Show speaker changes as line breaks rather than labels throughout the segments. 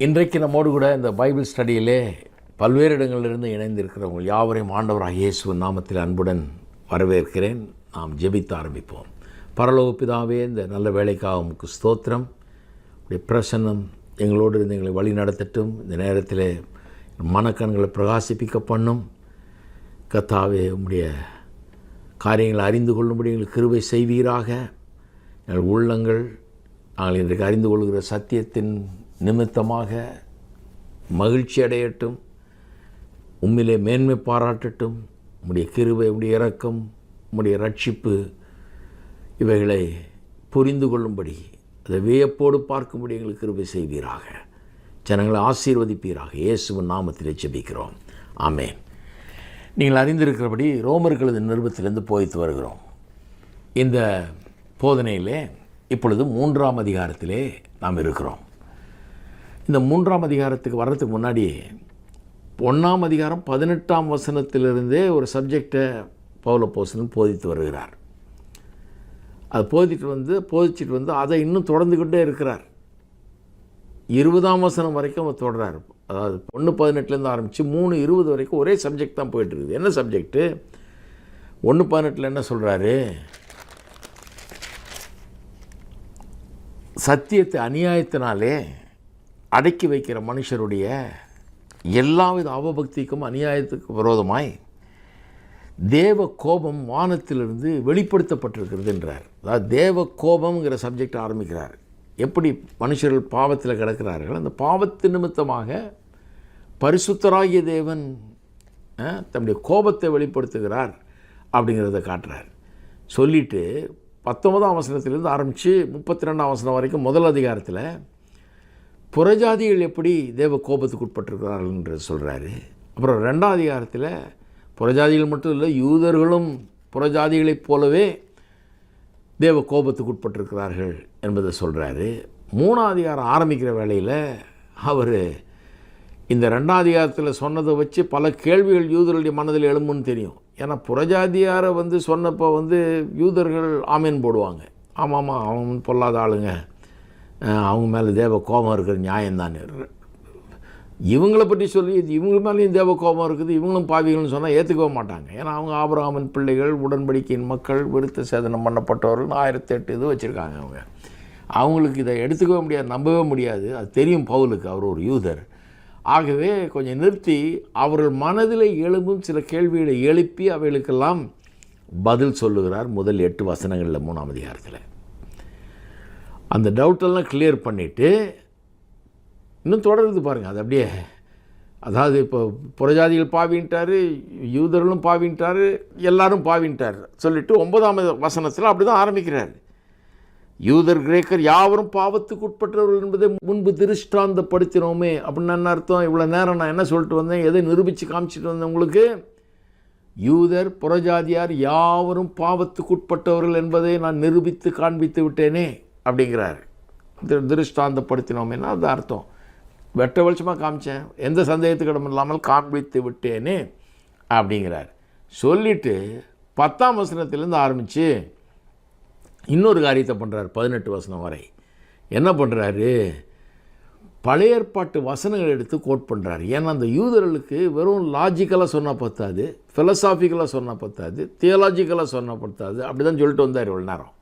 இன்றைக்கு நம்மோடு கூட இந்த பைபிள் ஸ்டடியிலே பல்வேறு இடங்களிலிருந்து இணைந்திருக்கிறவங்க யாவரையும் ஆண்டவராகிய இயேசுவின் நாமத்தில் அன்புடன் வரவேற்கிறேன். நாம் ஜெபித்து ஆரம்பிப்போம். பரலோக பிதாவே, இந்த நல்ல வேலைக்காக உமக்கு ஸ்தோத்திரம். உடைய பிரசன்னம் எங்களோடு இருந்து எங்களை வழி நடத்தட்டும். இந்த நேரத்தில் மனக்கண்களை பிரகாசிப்பிக்க பண்ணும். கர்த்தாவே, உம்முடைய காரியங்களை அறிந்து கொள்ளும்படி எங்களுக்கு கிருபை செய்வீராக. எங்கள் உள்ளங்கள் நாங்கள் இன்றைக்கு அறிந்து கொள்கிற சத்தியத்தின் நிமித்தமாக மகிழ்ச்சி அடையட்டும், உம்மிலே மேன்மை பாராட்டட்டும். உம்முடைய கிருபை, உம்முடைய இரக்கம், உம்முடைய ரட்சிப்பு இவைகளை புரிந்து கொள்ளும்படி, அதை வியப்போடு பார்க்கும்படி எங்களுக்கு கிருபை செய்வீராக. ஜனங்களை ஆசீர்வதிப்பீராக. இயேசுவின் நாமத்திலே ஜெபிக்கிறோம், ஆமென். நீங்கள் அறிந்திருக்கிறபடி ரோமர்களது நிருபத்திலிருந்து போதித்து வருகிறோம். இந்த போதனையிலே இப்பொழுது 3ஆம் அதிகாரத்திலே நாம் இருக்கிறோம். இந்த 3ஆம் அதிகாரத்துக்கு வர்றதுக்கு முன்னாடி 1ஆம் அதிகாரம் 18ஆம் வசனத்திலிருந்தே ஒரு சப்ஜெக்டை பவுல் அப்போஸ்தலன் போதித்து வருகிறார். அது போதிச்சிட்டு வந்து அதை இன்னும் தொடர்ந்துக்கிட்டே இருக்கிறார். 20ஆம் வசனம் வரைக்கும் அவர் தொடர்றார். அதாவது 1:18 ஆரம்பித்து 3:20 வரைக்கும் ஒரே சப்ஜெக்ட் தான் போயிட்டுருக்குது. என்ன சப்ஜெக்டு? 1:18 என்ன சொல்கிறாரு? சத்தியத்தை அநியாயத்தினாலே அடக்கி வைக்கிற மனுஷருடைய எல்லாவித அவபக்திக்கும் அநியாயத்துக்கு விரோதமாய் தேவ கோபம் வானத்திலிருந்து வெளிப்படுத்தப்பட்டிருக்கிறது என்றார். அதாவது தேவ கோபம்ங்கிற சப்ஜெக்ட் ஆரம்பிக்கிறார். எப்படி மனுஷர்கள் பாவத்தில் கிடக்கிறார்கள், அந்த பாவத்து நிமித்தமாக பரிசுத்தராகிய தேவன் தம்முடைய கோபத்தை வெளிப்படுத்துகிறார் அப்படிங்கிறத காட்டுறார். சொல்லிவிட்டு 19ஆம் வசனத்திலிருந்து ஆரம்பித்து 32ஆம் வசனம் வரைக்கும் முதல் அதிகாரத்தில் புறஜாதிகள் எப்படி தேவ கோபத்துக்கு உட்பட்டிருக்கிறார்கள் என்று சொல்கிறாரு. அப்புறம் 2ஆம் அதிகாரத்தில் புறஜாதிகள் மட்டும் இல்லை, யூதர்களும் புறஜாதிகளைப் போலவே தேவ கோபத்துக்கு உட்பட்டிருக்கிறார்கள் என்பதை சொல்கிறாரு. 3ஆம் அதிகாரம் ஆரம்பிக்கிற வேளையில் அவர் இந்த 2ஆம் அதிகாரத்தில் சொன்னதை வச்சு பல கேள்விகள் யூதர்களுடைய மனதில் எழும்புன்னு தெரியும். ஏன்னா புறஜாதியாரை சொன்னப்போ யூதர்கள் ஆமேன் போடுவாங்க. ஆமாம்மா, அவங்க பொல்லாத ஆளுங்க, அவங்க மேலே தேவ கோபம் இருக்கிற நியாயம்தானே. இவங்களை பற்றி சொல்லி இவங்க மேலேயும் தேவ கோபம் இருக்குது, இவங்களும் பாவிகள்னு சொன்னால் ஏற்றுக்கவே மாட்டாங்க. ஏன்னா அவங்க ஆபிரகாமின் பிள்ளைகள், உடன்படிக்கையின் மக்கள், விருத்த சேதனம் பண்ணப்பட்டவர்கள் 1008 இது வச்சுருக்காங்க. அவங்களுக்கு இதை எடுத்துக்கவே முடியாது, நம்பவே முடியாது. அது தெரியும் பவுலுக்கு, அவர் ஒரு யூதர். ஆகவே கொஞ்சம் நிறுத்தி அவர்கள் மனதில் எழும்பும் சில கேள்விகளை எழுப்பி அவைகளுக்கெல்லாம் பதில் சொல்லுகிறார். முதல் 8 வசனங்களில் 3ஆம் அதிகாரத்தில் அந்த டவுட்டெல்லாம் கிளியர் பண்ணிவிட்டு இன்னும் தொடருது பாருங்கள். அது அப்படியே, அதாவது இப்போ புறஜாதிகள் பாவின்ட்டார், யூதர்களும் பாவின்ட்டார், எல்லாரும் பாவின்ட்டார் சொல்லிவிட்டு 9ஆம் வசனத்தில் அப்படி தான் ஆரம்பிக்கிறார். யூதர் கிரேக்கர் யாவரும் பாவத்துக்கு உட்பட்டவர்கள் என்பதை முன்பு திருஷ்டாந்தப்படுத்தினோமே அப்படின்னு என்ன அர்த்தம்? இவ்வளோ நேரம் நான் என்ன சொல்லிட்டு வந்தேன், எதை நிரூபித்து காமிச்சிட்டு வந்தேன் உங்களுக்கு? யூதர் புறஜாதியார் யாவரும் பாவத்துக்கு உட்பட்டவர்கள் என்பதை நான் நிரூபித்து காண்பித்து விட்டேனே அப்படிங்கிறார். திருஷ்டாந்தப்படுத்தினோமேனா அது அர்த்தம், வெட்ட வெளிச்சமாக காமிச்சேன், எந்த சந்தேகத்துக்கு இடம் இல்லாமல் காண்பித்து விட்டேனே அப்படிங்கிறார். சொல்லிவிட்டு 10ஆம் வசனத்திலேருந்து ஆரம்பித்து இன்னொரு காரியத்தை பண்ணுறார். 18 வசனம் வரை என்ன பண்ணுறாரு? பழைய ஏற்பாட்டு வசனங்கள் எடுத்து கோட் பண்ணுறாரு. ஏன்னா அந்த யூதர்களுக்கு வெறும் லாஜிக்கலாக சொன்னால் பத்தாது, ஃபிலசாபிக்கலாக சொன்னால் பத்தாது, தியாலாஜிக்கலாக சொன்னால் பத்தாது. அப்படி தான் சொல்லிட்டு வந்தார் இவ்வளோ நேரம்.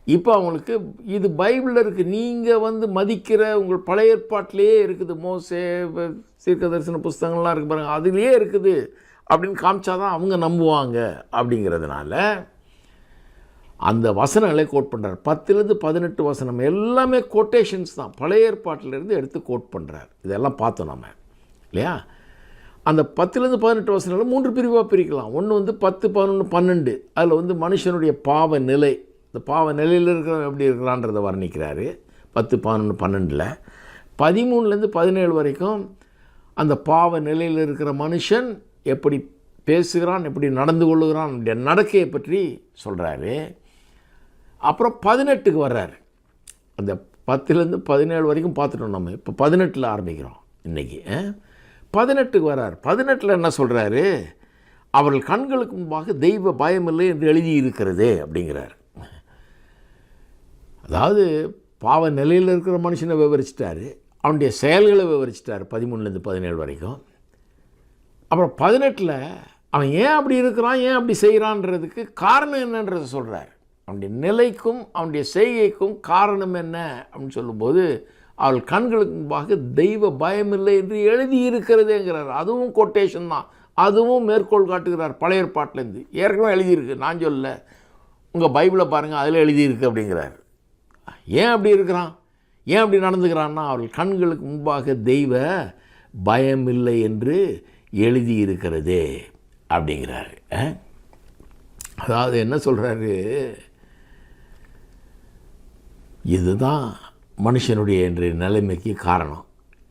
இப்போ அவங்களுக்கு இது பைபிளில் இருக்குது, நீங்கள் மதிக்கிற உங்கள் பழைய ஏற்பாட்டிலேயே இருக்குது, மோசே தீர்க்க தரிசன புஸ்தகங்கள்லாம் இருக்குது பாருங்கள், அதுலேயே இருக்குது அப்படின்னு காமிச்சாதான் அவங்க நம்புவாங்க. அப்படிங்கிறதுனால அந்த வசனங்களை கோட் பண்ணுறார். 10லேருந்து 18 வசனம் எல்லாமே கோட்டேஷன்ஸ் தான், பழைய ஏற்பாட்டிலேருந்து எடுத்து கோட் பண்ணுறார். இதெல்லாம் பார்த்தோம் நம்ம இல்லையா? அந்த 10லேருந்து 18 வசனங்கள் 3 பிரிவாக பிரிக்கலாம். ஒன்று 10, 11, 12 அதில் மனுஷனுடைய பாவ நிலை, இந்த பாவ நிலையில் இருக்கிறவன் எப்படி இருக்கிறான்றதை வர்ணிக்கிறாரு. 10, 11, 12 13லேருந்து 17 வரைக்கும் அந்த பாவ நிலையில் இருக்கிற மனுஷன் எப்படி பேசுகிறான், எப்படி நடந்து கொள்ளுகிறான், நடக்கையை பற்றி சொல்கிறாரு. அப்புறம் 18க்கு வர்றார். அந்த 10லேருந்து 17 வரைக்கும் பார்த்துட்டோம் நம்ம. இப்போ 18 ஆரம்பிக்கிறோம் இன்றைக்கி. 18க்கு வர்றார். 18 என்ன சொல்கிறாரு? அவர்கள் கண்களுக்கு முன்பாக தெய்வ பயமில்லை என்று எழுதியிருக்கிறது அப்படிங்கிறார். அதாவது பாவ நிலையில் இருக்கிற மனுஷனை விவரிச்சிட்டாரு. அவனுடைய செயல்களை விவரிச்சிட்டார் 13லேருந்து 17 வரைக்கும். அப்புறம் 18 அவன் ஏன் அப்படி இருக்கிறான், ஏன் அப்படி செய்கிறான்றதுக்கு காரணம் என்னன்றதை சொல்கிறார். அவனுடைய நிலைக்கும் அவனுடைய செய்கைக்கும் காரணம் என்ன அப்படின்னு சொல்லும்போது, அவள் கண்களுக்கு முன்பாக தெய்வ பயமில்லை என்று எழுதியிருக்கிறதேங்கிறார். அதுவும் கொட்டேஷன் தான், அதுவும் மேற்கோள் காட்டுகிறார் பழைய ஏற்பாட்டிலேருந்து. ஏற்கனவே எழுதியிருக்கு, நான் சொல்லலை, உங்கள் பைபிளை பாருங்கள், அதில் எழுதியிருக்கு அப்படிங்கிறார். ஏன் அப்படி இருக்கிறான், ஏன் அப்படி நடந்துக்கிறான்னா, அவள் கண்களுக்கு முன்பாக தெய்வ பயமில்லை என்று எழுதியிருக்கிறதே அப்படிங்கிறாரு. அதாவது என்ன சொல்கிறாரு, இதுதான் மனுஷனுடைய இன்றைய நிலைமைக்கு காரணம்,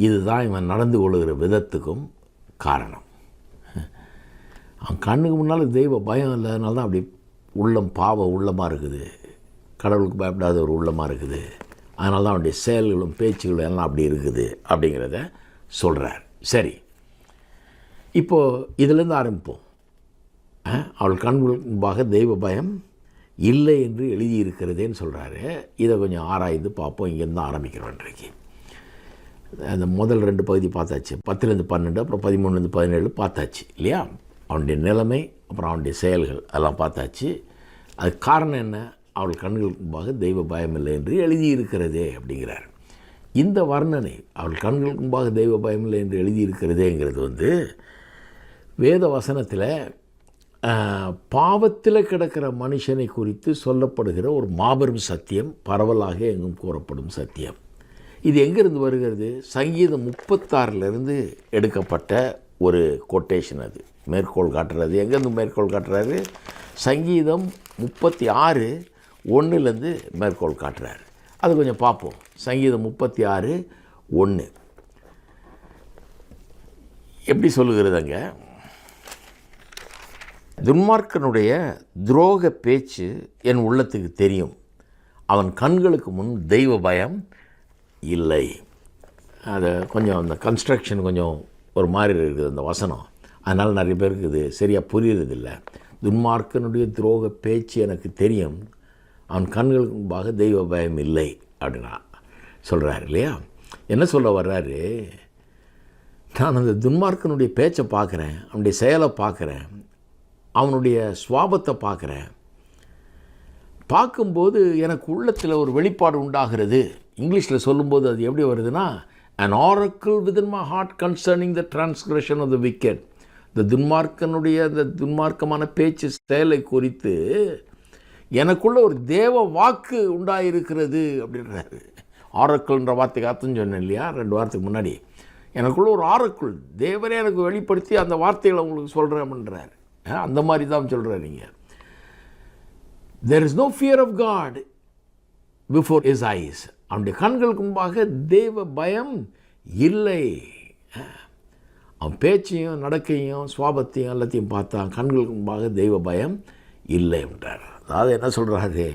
இதுதான் இவன் நடந்து கொள்கிற விதத்துக்கும் காரணம். அவன் கண்ணுக்கு முன்னால் தெய்வ பயம் இல்லாதனால தான் அப்படி உள்ளம் பாவ உள்ளமாக இருக்குது, கடவுளுக்கு பயப்படாத ஒரு உள்ளமாக இருக்குது. அதனால தான் அவனுடைய செயல்களும் பேச்சுகளும் எல்லாம் அப்படி இருக்குது அப்படிங்கிறத சொல்கிறார். சரி, இப்போது இதிலேருந்து ஆரம்பிப்போம். அவள் கண்களுக்கு முன்பாக தெய்வ பயம் இல்லை என்று எழுதியிருக்கிறதேன்னு சொல்கிறாரு. இதை கொஞ்சம் ஆராய்ந்து பார்ப்போம். இங்கேருந்து ஆரம்பிக்கிறோம். இன்றைக்கு அந்த முதல் 2 பகுதி பார்த்தாச்சு, 10லேருந்து 12, அப்புறம் 13லேருந்து 17 பார்த்தாச்சு இல்லையா. அவனுடைய நிலைமை, அப்புறம் அவனுடைய செயல்கள் அதெல்லாம் பார்த்தாச்சு. அது காரணம் என்ன, அவள் கண்களுக்கு முன்பாக தெய்வ பயமில்லை என்று எழுதியிருக்கிறதே அப்படிங்கிறார். இந்த வர்ணனை, அவள் கண்களுக்கு முன்பாக தெய்வ பயமில்லை என்று எழுதியிருக்கிறதேங்கிறது வேத வசனத்தில் பாவத்தில் கிடக்கிற மனுஷனை குறித்து சொல்லப்படுகிற ஒரு மாபெரும் சத்தியம், பரவலாக எங்கும் கூறப்படும் சத்தியம். இது எங்கேருந்து வருகிறது, சங்கீதம் 36 எடுக்கப்பட்ட ஒரு கொட்டேஷன். அது மேற்கோள் காட்டுறது. எங்கேருந்து மேற்கோள் காட்டுறாரு, சங்கீதம் 36:1 மேற்கோள் காட்டுறாரு. அது கொஞ்சம் பார்ப்போம். சங்கீதம் 36:1 எப்படி சொல்லுகிறதுங்க, துன்மார்க்கனுடைய துரோக பேச்சு என் உள்ளத்துக்கு தெரியும், அவன் கண்களுக்கு முன் தெய்வ பயம் இல்லை. அதை கொஞ்சம் அந்த கன்ஸ்ட்ரக்ஷன் கொஞ்சம் ஒரு மாதிரி இருக்குது அந்த வசனம். அதனால் நிறைய பேருக்கு இது சரியாக புரியுறதில்லை. துன்மார்க்கனுடைய துரோக பேச்சு எனக்கு தெரியும், அவன் கண்களுக்கு முன்பாக தெய்வ பயம் இல்லை அப்படின்னா சொல்கிறார் இல்லையா. என்ன சொல்ல வர்றாரு, நான் அந்த துன்மார்க்கனுடைய பேச்சை பார்க்குறேன், அவனுடைய செயலை பார்க்குறேன், அவனுடைய சுவாபத்தை பார்க்குறேன். பார்க்கும்போது எனக்கு உள்ளத்தில் ஒரு வெளிப்பாடு உண்டாகிறது. இங்கிலீஷில் சொல்லும்போது அது எப்படி வருதுன்னா, an oracle within my heart concerning the transgression of the wicked. இந்த துன்மார்க்கனுடைய அந்த துன்மார்க்கமான பேச்சு செயலை குறித்து எனக்குள்ள ஒரு தேவ வாக்கு உண்டாயிருக்கிறது அப்படின்றாரு. ஆரக்கிள்ன்ற வார்த்தைக்கு அர்த்தம் சொன்னேன் இல்லையா 2 வாரத்துக்கு முன்னாடி. எனக்குள்ள ஒரு ஆரக்கிள், தேவரே எனக்கு வெளிப்படுத்தி அந்த வார்த்தைகளை உங்களுக்கு சொல்கிறேன் அப்படின்றார். அந்த மாதிரி தான் சொல்கிறார். நீங்கள் there is no fear of God before his eyes. அவனுடைய கண்களுக்கு முன்பாக தெய்வ பயம் இல்லை. அவன் பேச்சையும் நடக்கையும் சுவாபத்தையும் எல்லாத்தையும் பார்த்தான், கண்களுக்கு முன்பாக தெய்வ பயம் இல்லை என்றார். அதாவது என்ன சொல்கிறாரு,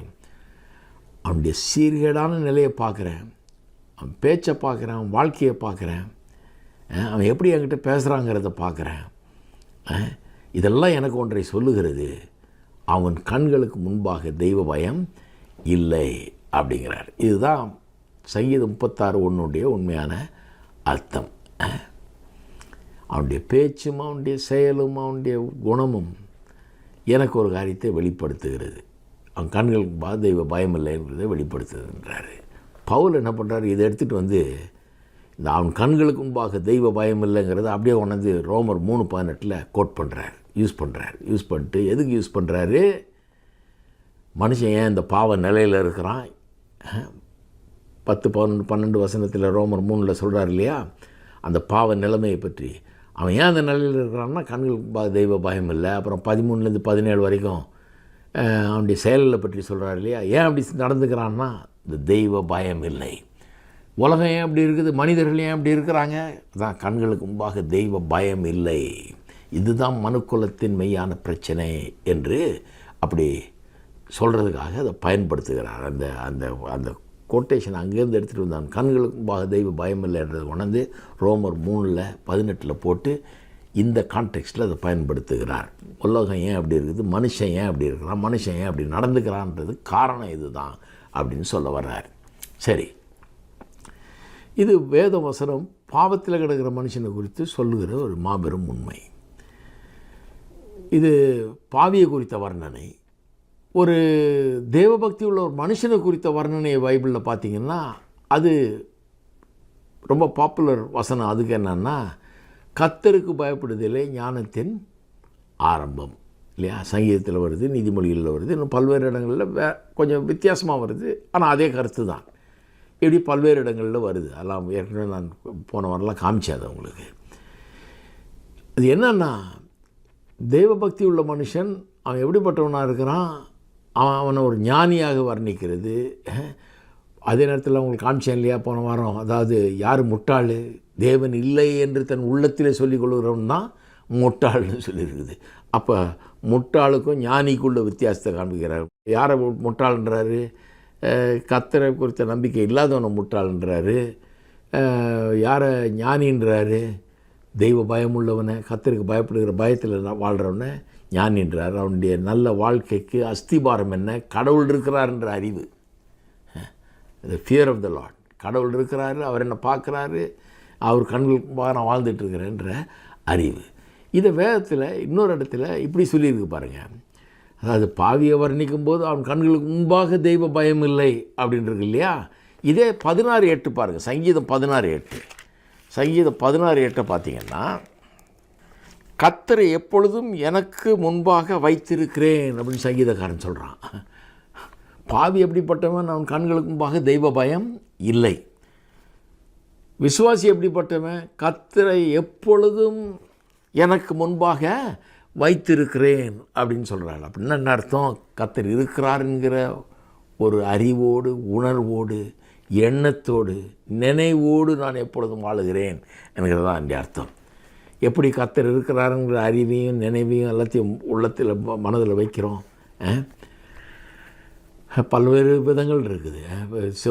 அவனுடைய சீர்கேடான நிலையை பார்க்குறேன், அவன் பேச்சை பார்க்குறேன், அவன் வாழ்க்கையை பார்க்குறேன், அவன் எப்படி என்கிட்ட பேசுகிறாங்கிறத பார்க்குறேன். இதெல்லாம் எனக்கு ஒன்றை சொல்லுகிறது, அவன் கண்களுக்கு முன்பாக தெய்வ பயம் இல்லை அப்படிங்கிறார். இதுதான் சங்கீதம் 36:1 உண்மையான அர்த்தம். அவனுடைய பேச்சும் அவனுடைய செயலும் அவனுடைய குணமும் எனக்கு ஒரு காரியத்தை வெளிப்படுத்துகிறது, அவன் கண்களுக்கு முன்பாக தெய்வ பயம் இல்லை என்பதை வெளிப்படுத்துதுன்றார். பவுல் என்ன பண்ணுறாரு, இதை எடுத்துகிட்டு இந்த அவன் கண்களுக்கு முன்பாக தெய்வ பயம் இல்லைங்கிறத அப்படியே உணர்ந்து ரோமர் 3:18 கோட் பண்ணுறார், யூஸ் பண்ணிட்டு எதுக்கு யூஸ் பண்ணுறாரு, மனுஷன் ஏன் இந்த பாவ நிலையில் இருக்கிறான். 10, 11, 12 வசனத்தில் ரோமர் 3 சொல்கிறார் இல்லையா, அந்த பாவ நிலைமையை பற்றி. அவன் ஏன் அந்த நிலையில் இருக்கிறான்னா கண்களுக்கு தெய்வ பயம் இல்லை. அப்புறம் 13லேருந்து 17 வரைக்கும் அவனுடைய செயல்களை பற்றி சொல்கிறார் இல்லையா. ஏன் அப்படி நடந்துக்கிறான்னா இந்த தெய்வ பயம் இல்லை. உலகம் ஏன் அப்படி இருக்குது, மனிதர்கள் ஏன் அப்படி இருக்கிறாங்க, அதான் கண்களுக்கு முன்பாக தெய்வ பயம் இல்லை. இதுதான் மனுக்குலத்தின் மெய்யான பிரச்சனை என்று அப்படி சொல்கிறதுக்காக அதை பயன்படுத்துகிறார். அந்த அந்த அந்த கோட்டேஷன் அங்கேருந்து எடுத்துகிட்டு வந்தான். கண்களுக்கு முன்பாக தெய்வ பயம் இல்லைன்றதை உணர்ந்து ரோமர் 3:18 போட்டு இந்த கான்டெக்ஸ்ட்டில் அதை பயன்படுத்துகிறார். உலகம் ஏன் அப்படி இருக்குது, மனுஷன் ஏன் அப்படி இருக்கிறான், மனுஷன் ஏன் அப்படி நடந்துக்கிறான்றது காரணம் இது தான் அப்படின்னு சொல்ல வர்றார். சரி, இது வேத வசனம் பாவத்தில் கிடக்கிற மனுஷனை குறித்து சொல்லுகிற ஒரு மாபெரும் உண்மை. இது பாவியை குறித்த வர்ணனை. ஒரு தேவபக்தி உள்ள ஒரு மனுஷனை குறித்த வர்ணனையை பைபிளில் பார்த்திங்கன்னா அது ரொம்ப பாப்புலர் வசனம். அதுக்கு என்னன்னா, கர்த்தருக்கு பயப்படுதலே ஞானத்தின் ஆரம்பம் இல்லையா? சங்கீதத்தில் வருது, நீதிமொழிகளில் வருது, இன்னும் பல்வேறு இடங்களில் கொஞ்சம் வித்தியாசமாக வருது, ஆனால் அதே கருத்து தான். இப்படி பல்வேறு இடங்களில் வருது. அதெல்லாம் ஏற்கனவே நான் போன வாரம்லாம் காமிச்சேன் அது உங்களுக்கு. அது என்னன்னா, தெய்வபக்தி உள்ள மனுஷன் அவன் எப்படிப்பட்டவனாக இருக்கிறான், அவனை ஒரு ஞானியாக வர்ணிக்கிறது. அதே நேரத்தில் அவங்களுக்கு காமிச்சேன் இல்லையா போன வாரம், அதாவது யார் முட்டாள், தேவன் இல்லை என்று தன் உள்ளத்திலே சொல்லிக் கொள்கிறவன் தான் முட்டாள்னு சொல்லியிருக்குது. அப்போ முட்டாளுக்கும் ஞானிக்குள்ள வித்தியாசத்தை காண்பிக்கிறார். யாரை முட்டாள்ன்றாரு? கர்த்தரை குறித்த நம்பிக்கை இல்லாதவனை முட்டாள்ன்றாரு. யாரை ஞானின்றாரு? தெய்வ பயம் உள்ளவனை, கர்த்தருக்கு பயப்படுகிற பயத்தில் வாழ்கிறவனை ஞானின்றார். அவனுடைய நல்ல வாழ்க்கைக்கு அஸ்திபாரம் என்ன? கடவுள் இருக்கிறார்ன்ற அறிவு. The fear of the lord. கடவுள் இருக்கிறாரு, அவர் என்ன பார்க்குறாரு, அவர் கண்களுக்கு நான் வாழ்ந்துட்டுருக்கிறேன்ற அறிவு. இதை வேதத்தில் இன்னொரு இடத்துல இப்படி சொல்லியிருக்கு பாருங்கள். அதாவது பாவியை வர்ணிக்கும் போது அவன் கண்களுக்கு முன்பாக தெய்வ பயம் இல்லை அப்படின்றது இல்லையா? இதே 16:8 பாருங்கள். சங்கீதம் 16:8. சங்கீதம் 16:8 பார்த்தீங்கன்னா, கர்த்தரை எப்பொழுதும் எனக்கு முன்பாக வைத்திருக்கிறேன் அப்படின்னு சங்கீதக்காரன் சொல்கிறான். பாவி எப்படிப்பட்டவன்? அவன் கண்களுக்கு முன்பாக தெய்வ பயம் இல்லை. விசுவாசி எப்படிப்பட்டவன்? கர்த்தரை எப்பொழுதும் எனக்கு முன்பாக வைத்திருக்கிறேன் அப்படின்னு சொல்கிறாள். அப்படின்னா என்ன அர்த்தம்? கர்த்தர் இருக்கிறாருங்கிற ஒரு அறிவோடு, உணர்வோடு, எண்ணத்தோடு, நினைவோடு நான் எப்பொழுதும் வாழுகிறேன் என்கிறது தான் என்னுடைய அர்த்தம். எப்படி கர்த்தர் இருக்கிறாருங்கிற அறிவையும் நினைவையும் எல்லாத்தையும் உள்ளத்தில் மனதில் வைக்கிறோம். பல்வேறு விதங்கள் இருக்குது.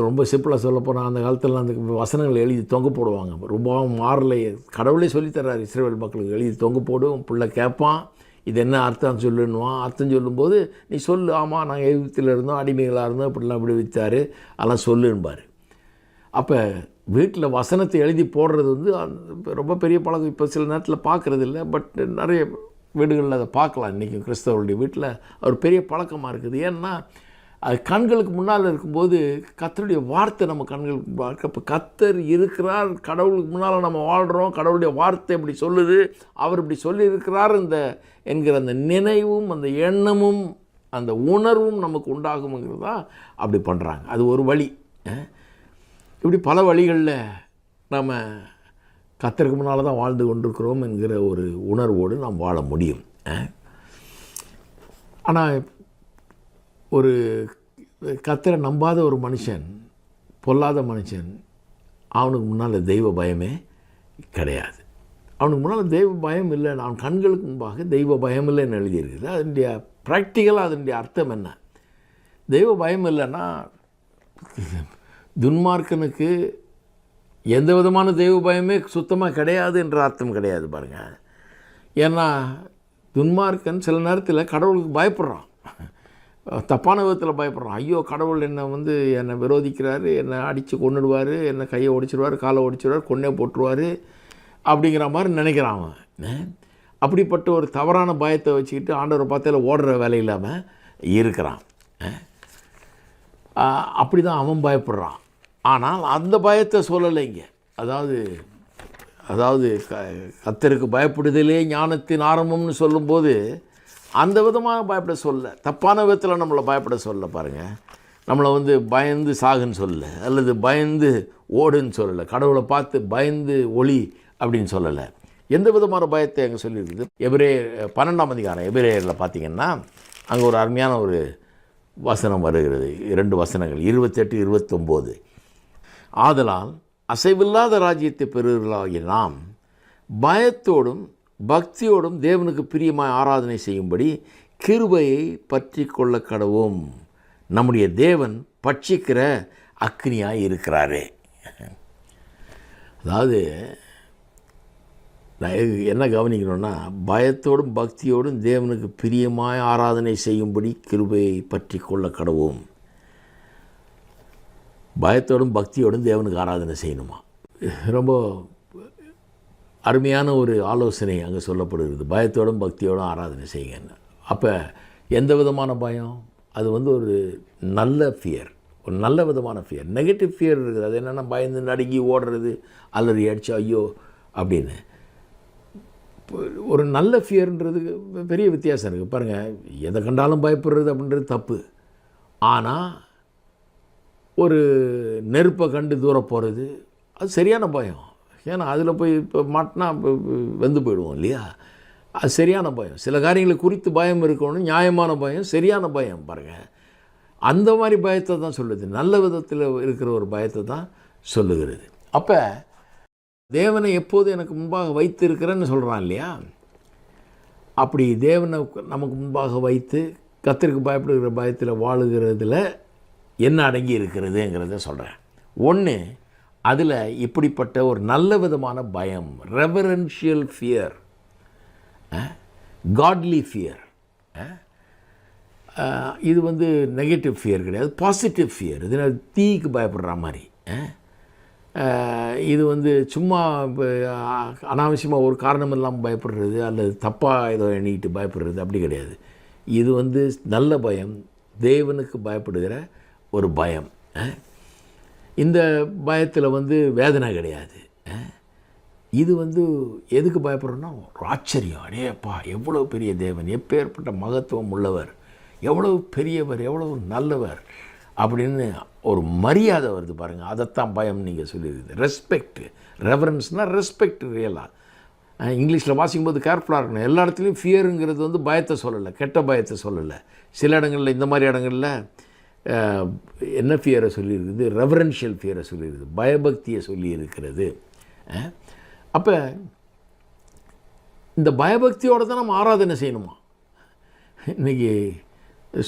ரொம்ப சிம்பிளாக சொல்லப்போனால், அந்த காலத்தில் அந்த வசனங்கள் எழுதி தொங்க போடுவாங்க. ரொம்பவும் மாறலை. கடவுளே சொல்லித்தர்றாரு இஸ்ரவேல் மக்களுக்கு. எழுதி தொங்க போடும், பிள்ளை கேட்பான், இது என்ன அர்த்தம் சொல்லுன்னுவான். அர்த்தம் சொல்லும்போது நீ சொல்லு, ஆமாம் நாங்கள் எகிப்தில் இருந்தோம், அடிமைகளாக இருந்தோம், இப்படிலாம் விடுவித்தார், அதெல்லாம் சொல்லுன்பார். அப்போ வீட்டில் வசனத்தை எழுதி போடுறது வந்து ரொம்ப பெரிய பழக்கம். இப்போ சில நேரத்தில் பார்க்குறது இல்லை, பட் நிறைய வீடுகளில் அதை பார்க்கலாம். இன்றைக்கி கிறிஸ்தவருடைய வீட்டில் ஒரு பெரிய பழக்கமாக இருக்குது. ஏன்னா அது கண்களுக்கு முன்னால் இருக்கும்போது கர்த்தருடைய வார்த்தை நம்ம கண்களுக்கு பார்க்க. இப்போ கர்த்தர் இருக்கிறார், கடவுளுக்கு முன்னால் நம்ம வாழ்கிறோம், கடவுளுடைய வார்த்தை இப்படி சொல்லுது, அவர் இப்படி சொல்லியிருக்கிறார் என்கிற அந்த நினைவும் அந்த எண்ணமும் அந்த உணர்வும் நமக்கு உண்டாகுங்கிறது தான் அப்படி பண்ணுறாங்க. அது ஒரு வழி. இப்படி பல வழிகளில் நம்ம கர்த்தருக்கு முன்னால் தான் வாழ்ந்து கொண்டிருக்கிறோம் என்கிற ஒரு உணர்வோடு நாம் வாழ முடியும். ஆனால் ஒரு கர்த்தரை நம்பாத ஒரு மனுஷன், பொல்லாத மனுஷன், அவனுக்கு முன்னால் தெய்வ பயமே கிடையாது. அவனுக்கு முன்னால் தெய்வ பயம் இல்லை. அவன் கண்களுக்கு முன்பாக தெய்வ பயம் இல்லைன்னு எழுதியிருக்குது. அதனுடைய ப்ராக்டிக்கலாக அதனுடைய அர்த்தம் என்ன? தெய்வ பயம் இல்லைன்னா துன்மார்க்கனுக்கு எந்த விதமான தெய்வ பயமே சுத்தமாக கிடையாது என்ற அர்த்தம் கிடையாது பாருங்கள். ஏன்னா துன்மார்க்கன் சில நேரத்தில் கடவுளுக்கு பயப்படுறான், தப்பான விதத்தில் பயப்படுறான். ஐயோ, கடவுள் என்னை விரோதிக்கிறாரு, என்னை அடித்து கொன்னுடுவார், என்னை கையை ஒடிச்சிடுவார், காலை ஒடிச்சிடுவார், கொன்னே போட்டுருவார் அப்படிங்கிற மாதிரி நினைக்கிறான் அவன். அப்படிப்பட்ட ஒரு தவறான பயத்தை வச்சுக்கிட்டு ஆண்டவரை பார்த்தால ஓடுற வேலை இல்லாமல் இருக்கிறான். அப்படி தான் அவன் பயப்படுறான். ஆனால் அந்த பயத்தை சொல்லலைங்க. அதாவது கர்த்தருக்கு பயப்படுதலே ஞானத்தின் ஆரம்பம்னு சொல்லும்போது அந்த விதமாக பயப்பட சொல்ல, தப்பான விதத்தில் நம்மளை பயப்பட சொல்ல பாருங்கள். நம்மளை பயந்து சாகுன்னு சொல்லலை, அல்லது பயந்து ஓடுன்னு சொல்லலை, கடவுளை பார்த்து பயந்து ஒளி அப்படின்னு சொல்லலை. எந்த விதமான பயத்தை அங்கே சொல்லியிருக்குது? எபிரேயர் 12ஆம் அதிகாரம் எபிரேயரில் பார்த்திங்கன்னா அங்கே ஒரு அருமையான ஒரு வசனம் வருகிறது. 2 வசனங்கள் 28, 29. ஆதலால் அசைவில்லாத ராஜ்யத்தை பெறுகிறாகிய நாம் பயத்தோடும் பக்தியோடும் தேவனுக்கு பிரியமாய் ஆராதனை செய்யும்படி கிருபையை பற்றி கொள்ள கடவோம். நம்முடைய தேவன் பட்சிக்கிற அக்னியாய் இருக்கிறாரே. அதாவது என்ன கவனிக்கணும்னா, பயத்தோடும் பக்தியோடும் தேவனுக்கு பிரியமாய் ஆராதனை செய்யும்படி கிருபையை பற்றி கொள்ள கடவோம். பயத்தோடும் பக்தியோடும் தேவனுக்கு ஆராதனை செய்யணுமா? ரொம்ப அருமையான ஒரு ஆலோசனை அங்கே சொல்லப்படுகிறது. பயத்தோடும் பக்தியோடும் ஆராதனை செய்யுங்க. அப்போ எந்த விதமான பயம்? அது ஒரு நல்ல ஃபியர், ஒரு நல்ல விதமான ஃபியர். நெகட்டிவ் ஃபியர் இருக்குது. அது என்னென்னா பயந்து நடுங்கி ஓடுறது, அல்லது அடிச்சா ஐயோ அப்படின்னு. ஒரு நல்ல ஃபியர்ன்றதுக்கு பெரிய வித்தியாசம் இருக்குது. பாருங்கள், எதை கண்டாலும் பயப்படுறது அப்படின்றது தப்பு. ஆனால் ஒரு நெருப்பை கண்டு தூரம் போகிறது அது சரியான பயம். ஏன்னா அதில் போய் இப்போ மாட்டினா வெந்து போயிடுவோம் இல்லையா? அது சரியான பயம். சில காரியங்களை குறித்து பயம் இருக்கணும், நியாயமான பயம், சரியான பயம். பாருங்கள், அந்த மாதிரி பயத்தை தான் சொல்லுது. நல்ல விதத்தில் இருக்கிற ஒரு பயத்தை தான் சொல்லுகிறது. அப்போ தேவனை எப்போது எனக்கு முன்பாக வைத்து இருக்கிறேன்னு சொல்கிறான் இல்லையா? அப்படி தேவனை நமக்கு முன்பாக வைத்து கர்த்தருக்கு பயப்படுகிற பயத்தில் வாழுகிறதுல என்ன அடங்கி இருக்கிறதுங்கிறத சொல்கிறேன். ஒன்று, அதில் இப்படிப்பட்ட ஒரு நல்ல விதமான பயம், ரெவரன்ஷியல் ஃபியர், காட்லி ஃபியர். இது நெகட்டிவ் ஃபியர் கிடையாது, பாசிட்டிவ் ஃபியர். இது தீக்கு பயப்படுற மாதிரி. இது சும்மா அனாவசியமாக ஒரு காரணம் இல்லாமல் பயப்படுறது, அல்லது தப்பாக ஏதோ எண்ணிக்கிட்டு பயப்படுறது அப்படி கிடையாது. இது நல்ல பயம், தேவனுக்கு பயப்படுகிற ஒரு பயம். இந்த பயத்தில் வேதனை கிடையாது. இது எதுக்கு பயப்படுறோன்னா ஒரு ஆச்சரியம். அடேப்பா, எவ்வளோ பெரிய தேவன், எப்பேற்பட்ட மகத்துவம் உள்ளவர், எவ்வளவு பெரியவர், எவ்வளவு நல்லவர் அப்படின்னு ஒரு மரியாதை வருது பாருங்கள். அதைத்தான் பயம் நீங்கள் சொல்லியிருக்குது. ரெஸ்பெக்ட், ரெவரன்ஸ்னால் ரெஸ்பெக்ட். ரியலாக இங்கிலீஷில் வாசிக்கும்போது கேர்ஃபுல்லாக இருக்கணும். எல்லா இடத்துலையும் ஃபியருங்கிறது பயத்தை சொல்லலை, கெட்ட பயத்தை சொல்லலை. சில இடங்களில், இந்த மாதிரி இடங்களில் என்ன ஃபியரை சொல்லியிருக்குது? ரெவரன்ஷியல் ஃபியரை சொல்லியிருக்குது, பயபக்தியை சொல்லியிருக்கிறது. அப்போ இந்த பயபக்தியோடு தான் நம்ம ஆராதனை செய்யணுமா? இன்றைக்கி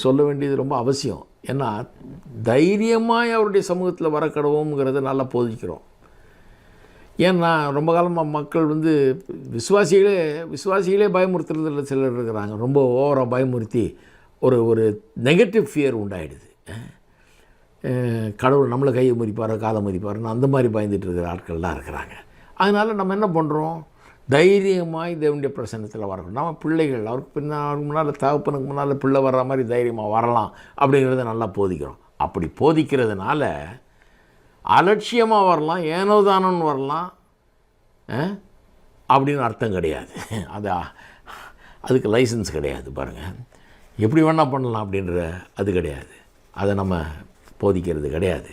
சொல்ல வேண்டியது ரொம்ப அவசியம். ஏன்னா தைரியமாக அவருடைய சமூகத்தில் வர கடவுங்கிறத நல்லா போதிக்கிறோம். ஏன்னா ரொம்ப காலமாக மக்கள் விசுவாசிகளே பயமுறுத்துறதில்ல சிலர் இருக்கிறாங்க. ரொம்ப ஓவராக பயமுறுத்தி ஒரு நெகட்டிவ் ஃபியர் உண்டாயிடுது. கடவுள் நம்மளை கையை முறிப்பார், காலை முறிப்பாருன்னு அந்த மாதிரி பயந்துட்டு இருக்கிற ஆட்கள்லாம் இருக்கிறாங்க. அதனால் நம்ம என்ன பண்ணுறோம்? தைரியமாக தேவனுடைய பிரசன்னத்தில் வரணும். நம்ம பிள்ளைகள், அவருக்கு முன்னால் தகப்பனுக்கு முன்னால் பிள்ளை வர்ற மாதிரி தைரியமாக வரலாம் அப்படிங்கிறத நல்லா போதிக்கிறோம். அப்படி போதிக்கிறதுனால அலட்சியமாக வரலாம், ஏனோ தானோன்னு வரலாம் அப்படின்னு அர்த்தம் கிடையாது. அதுக்கு லைசன்ஸ் கிடையாது. பாருங்கள், எப்படி வேணால் பண்ணலாம் அப்படின்ற அது கிடையாது. அதை நம்ம போதிக்கிறது கிடையாது.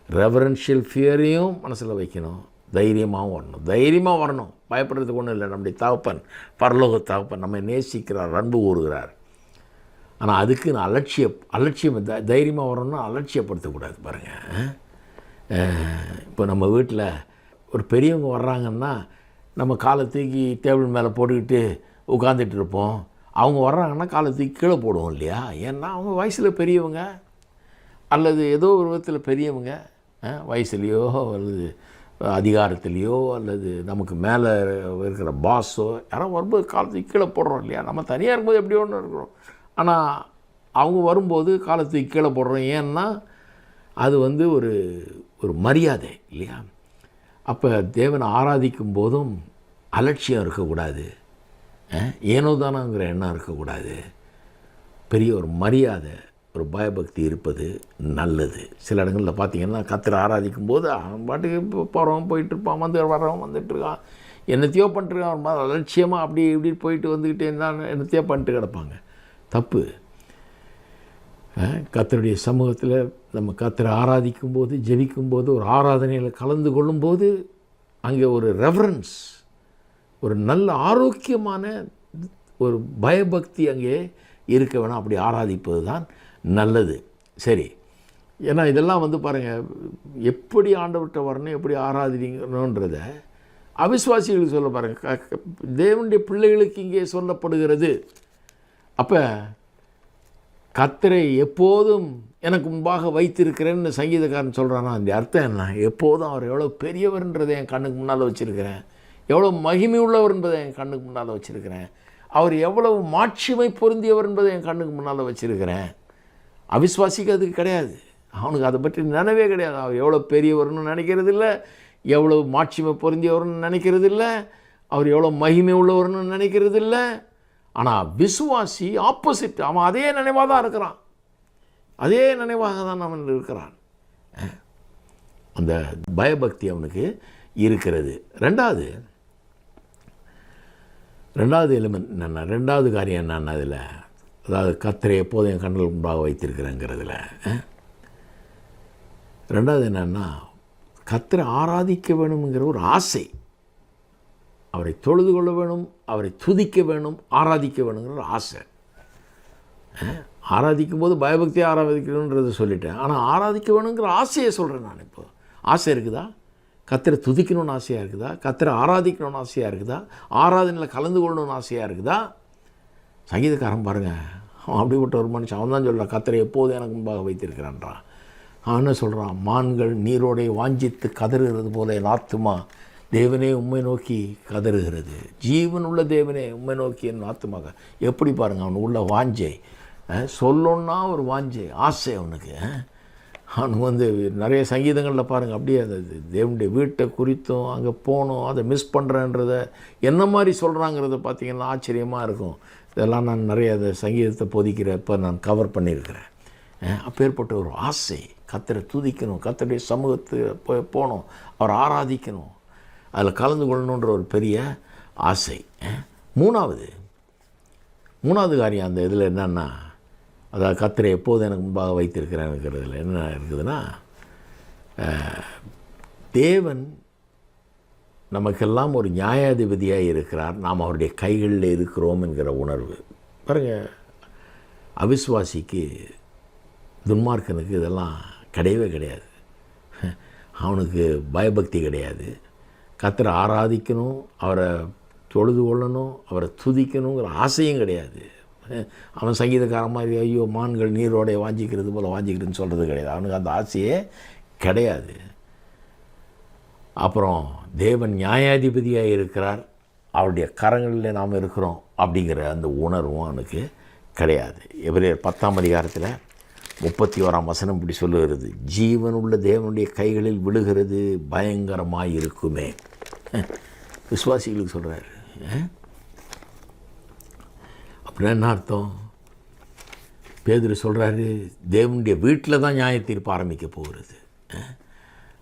ரெவரன்ஷியல் ஃபியரையும் மனசில் வைக்கணும், தைரியமாக வரணும். பயப்படுறதுக்கு ஒன்றும் இல்லை. நம்முடைய தகப்பன், பரலோக தகப்பன் நம்மை நேசிக்கிறார், அன்பு கூறுகிறார். ஆனால் அதுக்கு நான் அலட்சியம் தைரியமாக வரணும்னா அலட்சியப்படுத்தக்கூடாது. பாருங்கள், இப்போ நம்ம வீட்டில் ஒரு பெரியவங்க வர்றாங்கன்னா நம்ம காலை தூக்கி டேபிள் மேலே போட்டுக்கிட்டு உட்காந்துட்டு இருப்போம். அவங்க வர்றாங்கன்னா காலை தூக்கி கீழே போடுவோம் இல்லையா? ஏன்னா அவங்க வயசில் பெரியவங்க, அல்லது ஏதோ ஒரு விதத்தில் பெரியவங்க, வயசுலேயோ அல்லது அதிகாரத்துலேயோ அல்லது நமக்கு மேலே இருக்கிற பாஸோ யாராவது வரும்போது காலத்துக்கு கீழே போடுறோம் இல்லையா? நம்ம தனியாக இருக்கும்போது எப்படி ஒன்று இருக்கிறோம், ஆனால் அவங்க வரும்போது காலத்துக்கு கீழே போடுறோம். ஏன்னா அது ஒரு மரியாதை இல்லையா? அப்போ தேவனை ஆராதிக்கும் போதும் அலட்சியம் இருக்கக்கூடாது, ஏனோ தானோங்கிற எண்ணம் இருக்கக்கூடாது. பெரிய ஒரு மரியாதை, ஒரு பயபக்தி இருப்பது நல்லது. சில இடங்களில் பார்த்திங்கன்னா கர்த்தரை ஆராதிக்கும் போது அவன் பாட்டுக்கு போகிறவன் போயிட்டுருப்பான், வரவன் வந்துட்டுருக்கான், என்னத்தையோ பண்ணிட்டுருக்கான். அவன் மாதிரி அலட்சியமாக அப்படி இப்படி போயிட்டு வந்துக்கிட்டு என்னத்தையோ பண்ணிட்டு கிடப்பாங்க. தப்பு. கர்த்தருடைய சமூகத்தில் நம்ம கர்த்தரை ஆராதிக்கும் போது, ஜெபிக்கும்போது, ஒரு ஆராதனையில் கலந்து கொள்ளும்போது அங்கே ஒரு ரெவரன்ஸ், ஒரு நல்ல ஆரோக்கியமான ஒரு பயபக்தி அங்கே இருக்க வேணாம். அப்படி ஆராதிப்பது தான் நல்லது. சரி, ஏன்னா இதெல்லாம் பாருங்கள், எப்படி ஆண்டவர்கிட்ட வரணும், எப்படி ஆராதிக்கணுன்றத அவிசுவாசிகளுக்கு சொல்ல பாருங்கள், தேவனுடைய பிள்ளைகளுக்கு இங்கே சொல்லப்படுகிறது. அப்போ கர்த்தரை எப்போதும் எனக்கு முன்பாக வைத்திருக்கிறேன்னு சங்கீதக்காரன் சொல்கிறான்னா அந்த அர்த்தம் என்ன? எப்போதும் அவர் எவ்வளோ பெரியவர்ன்றதை என் கண்ணுக்கு முன்னால் வச்சுருக்கிறேன், எவ்வளோ மகிமை உள்ளவர் என்பதை என் கண்ணுக்கு முன்னால் வச்சுருக்கிறேன், அவர் எவ்வளவு மாட்சிமை பொருந்தியவர் என்பதை என் கண்ணுக்கு முன்னால் வச்சுருக்கிறேன். அவிஸ்வாசிக்கு அதுக்கு கிடையாது, அவனுக்கு அதை பற்றி நினைவே கிடையாது. அவர் எவ்வளோ பெரியவர்னு நினைக்கிறது இல்லை, எவ்வளோ மாட்சிமை பொருந்தியவர்னு நினைக்கிறது இல்லை, அவர் எவ்வளோ மகிமை உள்ளவர்னு நினைக்கிறது இல்லை. ஆனால் விசுவாசி ஆப்போசிட், அவன் அதே நினைவாக தான் இருக்கிறான், அதே நினைவாக தான் அவன் இருக்கிறான். அந்த பயபக்தி அவனுக்கு இருக்கிறது. ரெண்டாவது எலிமெண்ட் என்னென்ன, ரெண்டாவது காரியம் என்னென்ன அதில், அதாவது கர்த்தரை எப்போதும் என் கண்கள் முன்பாக வைத்திருக்கிறேங்கிறதுல ரெண்டாவது என்னென்னா கர்த்தரை ஆராதிக்க வேணுங்கிற ஒரு ஆசை, அவரை தொழுது கொள்ள வேணும், அவரை துதிக்க வேணும், ஆராதிக்க வேணுங்கிற ஒரு ஆசை. ஆராதிக்கும் போது பயபக்தியை ஆராதிக்கணுன்றதை சொல்லிட்டேன், ஆனால் ஆராதிக்க வேணுங்கிற ஆசையை சொல்கிறேன் நான். இப்போ ஆசை இருக்குதா? கர்த்தரை துதிக்கணும்னு ஆசையாக இருக்குதா? கர்த்தரை ஆராதிக்கணும்னு ஆசையாக இருக்குதா? ஆராதனையில் கலந்து கொள்ளணும்னு ஆசையாக இருக்குதா? சங்கீதக்காரன் பாருங்கள், அவன் அப்படிப்பட்ட ஒரு மனுஷன். அவன் தான் சொல்கிறான், கர்த்தரை எப்போதும் எனக்கு முன்பாக வைத்திருக்கிறான்றான். அவன் என்ன சொல்கிறான், மான்கள் நீரோடை வாஞ்சித்து கதறுகிறது போல என் ஆத்துமா தேவனே உம்மை நோக்கி கதறுகிறது. ஜீவன் உள்ள தேவனே உம்மை நோக்கி என் ஆத்துமாக. எப்படி பாருங்கள், அவனுக்கு உள்ள வாஞ்சை, சொல்லணுன்னா ஒரு வாஞ்சை, ஆசை அவனுக்கு. அவனுக்கு நிறைய சங்கீதங்களில் பாருங்கள், அப்படியே அந்த தேவனுடைய வீட்டை குறித்தும் அங்கே போகணும், அதை மிஸ் பண்ணுறேன்றத என்ன மாதிரி சொல்கிறாங்கிறத பார்த்திங்கன்னா ஆச்சரியமாக இருக்கும். இதெல்லாம் நான் நிறைய அந்த சங்கீதத்தை பொதிக்கிறப்ப நான் கவர் பண்ணியிருக்கிறேன். அப்பேற்பட்ட ஒரு ஆசை, கர்த்தரை துதிக்கணும், கர்த்தருடைய சமூகத்துக்கு போகணும், அவரை ஆராதிக்கணும், அதில் கலந்து கொள்ளணுன்ற ஒரு பெரிய ஆசை. மூணாவது காரியம் அந்த இதில் என்னென்னா, அதாவது கர்த்தரை எப்போதும் எனக்கு முன்பாக வைத்திருக்கிறேன்னுங்கிறதுல என்ன இருக்குதுன்னா, தேவன் நமக்கெல்லாம் ஒரு நியாயாதிபதியாக இருக்கிறார், நாம் அவருடைய கைகளில் இருக்கிறோம் என்கிற உணர்வு. பாருங்கள், அவிசுவாசிக்கு, துன்மார்க்கனுக்கு இதெல்லாம் கிடையவே கிடையாது. அவனுக்கு பயபக்தி கிடையாது, கர்த்தரை ஆராதிக்கணும், அவரை தொழுது கொள்ளணும், அவரை துதிக்கணுங்கிற ஆசையும் கிடையாது. அவன் சங்கீதக்காரன் மாதிரி ஐயோ மான்கள் நீரோடைய வாஞ்சிக்கிறது போல் வாஞ்சிக்கிறதுன்னு சொல்கிறது கிடையாது. அவனுக்கு அந்த ஆசையே கிடையாது. அப்புறம் தேவன் நியாயாதிபதியாக இருக்கிறார், அவருடைய கரங்களில் நாம் இருக்கிறோம் அப்படிங்கிற அந்த உணர்வும் அவனுக்கு கிடையாது. எபிரேயர் 10ஆம் அதிகாரத்தில் 31ஆம் வசனம் இப்படி சொல்லுகிறது, ஜீவன் உள்ள தேவனுடைய கைகளில் விழுகிறது பயங்கரமாக இருக்குமே. விசுவாசிகளுக்கு சொல்கிறாரு. அப்படின்னா என்ன அர்த்தம்? பேதுரு சொல்கிறாரு, தேவனுடைய வீட்டில் தான் நியாய தீர்ப்பு ஆரம்பிக்க போகிறது.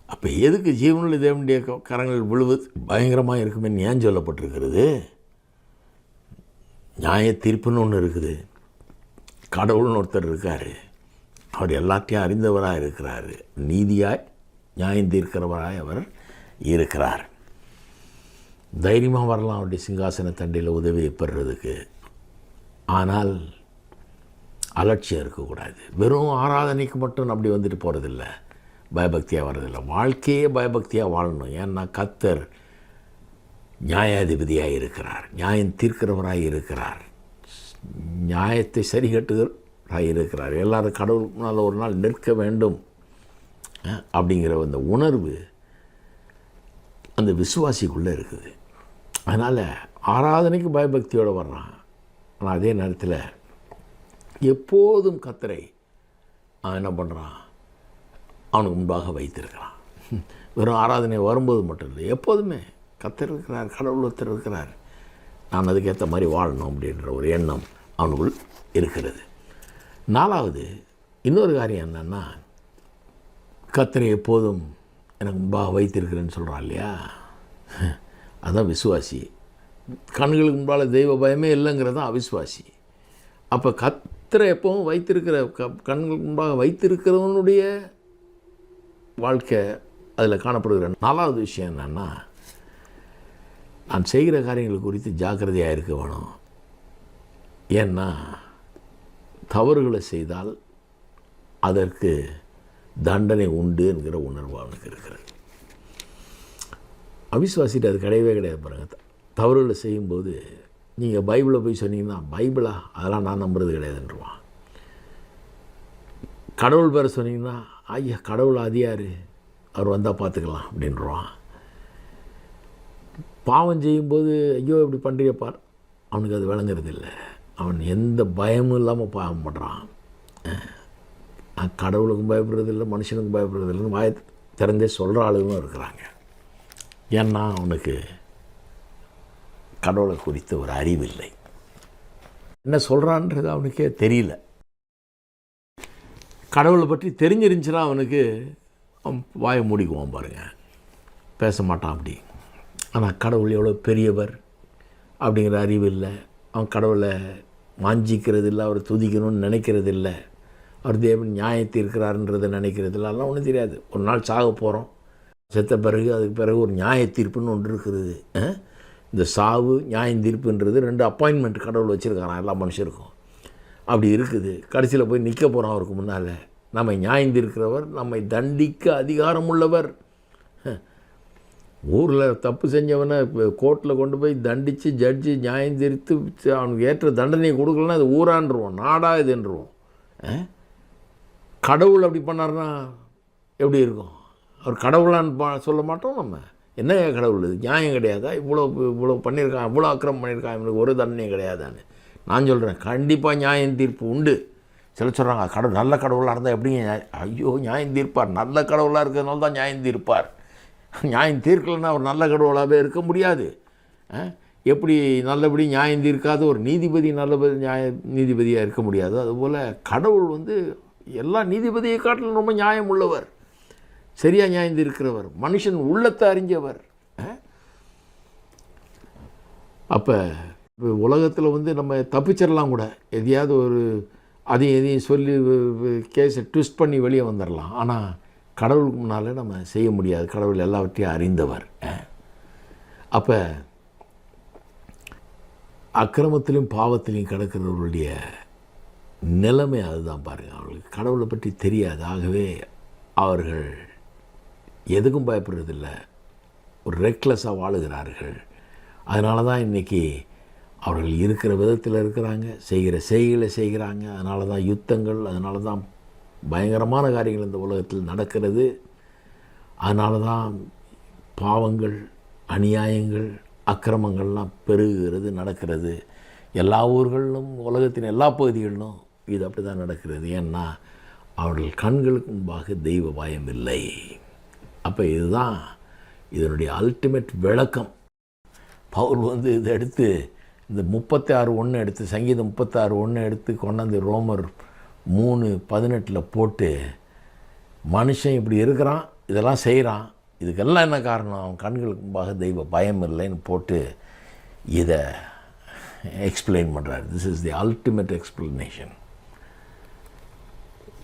அப்போ எதுக்கு ஜீவனுள்ள தேவனுடைய கரங்கள் விழுவது பயங்கரமாக இருக்குமே ஏன் சொல்லப்பட்டிருக்கிறது? நியாய தீர்ப்புன்னு ஒன்று இருக்குது, கடவுள்னு ஒருத்தர் இருக்கார், அவர் எல்லாத்தையும் அறிந்தவராக இருக்கிறார், நீதியாய் நியாயம் தீர்க்கிறவராய் அவர் இருக்கிறார். தைரியமாக வரலாம் அவருடைய சிங்காசன தண்டையில் உதவியை பெறுறதுக்கு. ஆனால் அலட்சியம் இருக்கக்கூடாது. வெறும் ஆராதனைக்கு மட்டும் அப்படி வந்துட்டு போகிறதில்ல, பயபக்தியாக வர்றதில்லை. வாழ்க்கையே பயபக்தியாக வாழணும். ஏன்னா கர்த்தர் நியாயாதிபதியாக இருக்கிறார், நியாயம் தீர்க்கிறவராக இருக்கிறார், நியாயத்தை சரி கட்டுகிறவராக இருக்கிறார். எல்லோரும் கடவுள் முன்னால் ஒரு நாள் நிற்க வேண்டும் அப்படிங்கிற அந்த உணர்வு அந்த விசுவாசிக்குள்ளே இருக்குது. அதனால் ஆராதனைக்கு பயபக்தியோடு வர்றான். ஆனால் அதே நேரத்தில் எப்போதும் கர்த்தரை அவன் என்ன பண்ணுறான், அவனுக்கு முன்பாக வைத்திருக்கிறான். வெறும் ஆராதனை வரும்போது மட்டும் இல்லை, எப்போதுமே கர்த்தர் இருக்கிறார், கடவுள் ஒருத்தர் இருக்கிறார், நான் அதுக்கேற்ற மாதிரி வாழணும் அப்படின்ற ஒரு எண்ணம் அவனுக்குள் இருக்கிறது. நாலாவது இன்னொரு காரியம் என்னென்னா, கர்த்தரை எப்போதும் எனக்கு முன்பாக வைத்திருக்கிறேன்னு சொல்கிறான் இல்லையா, அதுதான் விசுவாசி. கண்களுக்கு முன்பால் தெய்வ பயமே இல்லைங்கிறது தான் அவிசுவாசி. அப்போ கர்த்தரை எப்பவும் வைத்திருக்கிற கண்களுக்கு முன்பாக வைத்திருக்கிறவனுடைய வாழ்க்கை அதில் காணப்படுகிற நாலாவது விஷயம் என்னென்னா, நான் செய்கிற காரியங்கள் குறித்து ஜாக்கிரதையாக இருக்க வேணும். ஏன்னா தவறுகளை செய்தால் அதற்கு தண்டனை உண்டு என்கிற உணர்வு அவனுக்கு இருக்கிறது. அவிசுவாசிட்டு அது கிடையவே கிடையாது. பாருங்கள், தவறுகளை செய்யும்போது நீங்கள் பைபிளை போய் சொன்னீங்கன்னா, பைபிளா அதெல்லாம் நான் நம்புறது கிடையாதுன்றான். கடவுள் பேரை சொன்னீங்கன்னா, ஐயா கடவுள் அதிகாரு, அவர் வந்தால் பார்த்துக்கலாம் அப்படின்றான். பாவம் செய்யும்போது ஐயோ இப்படி பண்ணுறியப்பார், அவனுக்கு அது விளங்குறதில்லை. அவன் எந்த பயமும் இல்லாமல் பாவம் பண்ணுறான். கடவுளுக்கும் பயப்படுறதில்லை, மனுஷனுக்கும் பயப்படுறதில்லைன்னு வாயை திறந்தே சொல்கிற ஆளுங்களும் இருக்கிறாங்க. ஏன்னா அவனுக்கு கடவுளை குறித்த ஒரு அறிவு இல்லை. என்ன சொல்கிறான்றது அவனுக்கே தெரியல. கடவுளை பற்றி தெரிஞ்சிருந்துச்சுன்னா அவனுக்கு அவன் வாயை மூடிக்குவான் பாருங்கள், பேச மாட்டான் அப்படி. ஆனால் கடவுள் எவ்வளோ பெரியவர் அப்படிங்கிற அறிவு இல்லை. அவன் கடவுளை வாஞ்சிக்கிறது இல்லை, அவர் துதிக்கணும்னு நினைக்கிறது இல்லை, அவர் தேவன் நியாயத்தை இருக்கிறாருன்றதை நினைக்கிறது இல்லை. அதெல்லாம் ஒன்றும் தெரியாது. ஒரு நாள் சாக போகிறோம், செத்த பிறகு அதுக்கு பிறகு ஒரு நியாய தீர்ப்புன்னு ஒன்று இருக்கிறது. இந்த சாவு நியாயம் தீர்ப்புன்றது 2 அப்பாயின்மெண்ட் கடவுள் வச்சுருக்காரான் எல்லா மனுஷருக்கும். அப்படி இருக்குது. கடைசியில் போய் நிற்க போகிறோம் அவருக்கு முன்னால். நம்மை நியாயம் தீர்க்கிறவர், நம்மை தண்டிக்க அதிகாரம் உள்ளவர். ஊரில் தப்பு செஞ்சவனை கோர்ட்டில் கொண்டு போய் தண்டித்து ஜட்ஜி நியாயம் தீர்த்து அவனுக்கு ஏற்ற தண்டனையை கொடுக்கலன்னா அது ஊரான்றுவோம், நாடா இதுன்றுவோம். கடவுள் அப்படி பண்ணார்னா எப்படி இருக்கும்? அவர் கடவுளான்னு சொல்ல மாட்டோம் நம்ம. என்ன கடவுள் இது? நியாயம் கிடையாதா? இவ்வளோ பண்ணியிருக்கான், இவ்வளோ அக்கிரமம் பண்ணியிருக்கான், இவனுக்கு ஒரு தண்டனையும் கிடையாதான்னு நான் சொல்கிறேன். கண்டிப்பாக நியாயம் தீர்ப்பு உண்டு. சில சொல்கிறாங்க கடவுள் நல்ல கடவுளாக இருந்தால் எப்படிங்க? ஐயோ, நியாயம் தீர்ப்பார். நல்ல கடவுளாக இருக்கிறதுனால தான் நியாயம் தீர்ப்பார். நியாயம் தீர்க்கலைன்னா அவர் நல்ல கடவுளாகவே இருக்க முடியாது. எப்படி நல்லபடி நியாயம் தீர்க்காத ஒரு நீதிபதி நீதிபதியாக இருக்க முடியாது. அதுபோல் கடவுள் எல்லா நீதிபதியை காட்டிலும் ரொம்ப நியாயம் உள்ளவர், சரியாக நியாயம் தீர்க்கிறவர், மனுஷன் உள்ளத்தை அறிஞ்சவர். அப்போ உலகத்தில் நம்ம தப்பிச்சிடலாம் கூட, எதையாவது ஒரு எதையும் சொல்லி கேஸை ட்விஸ்ட் பண்ணி வெளியே வந்துடலாம். ஆனால் கடவுளுக்கு முன்னால் நம்ம செய்ய முடியாது. கடவுள் எல்லாவற்றையும் அறிந்தவர். அப்போ அக்கிரமத்திலும் பாவத்திலையும் கிடக்கிறவர்களுடைய நிலைமை அதுதான் பாருங்கள். அவர்களுக்கு கடவுளை பற்றி தெரியாது. ஆகவே அவர்கள் எதுக்கும் பயப்படுறதில்லை, ஒரு ரெக்லெஸ்ஸாக வாழுகிறார்கள். அதனால தான் இன்றைக்கி அவர்கள் இருக்கிற விதத்தில் இருக்கிறாங்க, செய்கிற செய்களை செய்கிறாங்க. அதனால தான் யுத்தங்கள், அதனால தான் பயங்கரமான காரியங்கள் இந்த உலகத்தில் நடக்கிறது. அதனால தான் பாவங்கள், அநியாயங்கள், அக்கிரமங்கள்லாம் பெருகுகிறது, நடக்கிறது. எல்லா ஊர்களிலும், உலகத்தின் எல்லா பகுதிகளிலும் இது அப்படி தான் நடக்கிறது. ஏன்னா அவர்கள் கண்களுக்கு முன்பாக தெய்வ பயம் இல்லை. அப்போ இதுதான் இதனுடைய அல்டிமேட் விளக்கம். பவுல் இதை எடுத்து இந்த 36:1 எடுத்து, சங்கீதம் 36:1 எடுத்து கொண்டாந்து ரோமர் 3:18 போட்டு, மனுஷன் இப்படி இருக்கிறான், இதெல்லாம் செய்கிறான், இதுக்கெல்லாம் என்ன காரணம்? அவன் கண்களுக்கு முன்பாக தெய்வ பயம் இல்லைன்னு போட்டு இதை எக்ஸ்பிளைன் பண்ணுறார். This is the ultimate explanation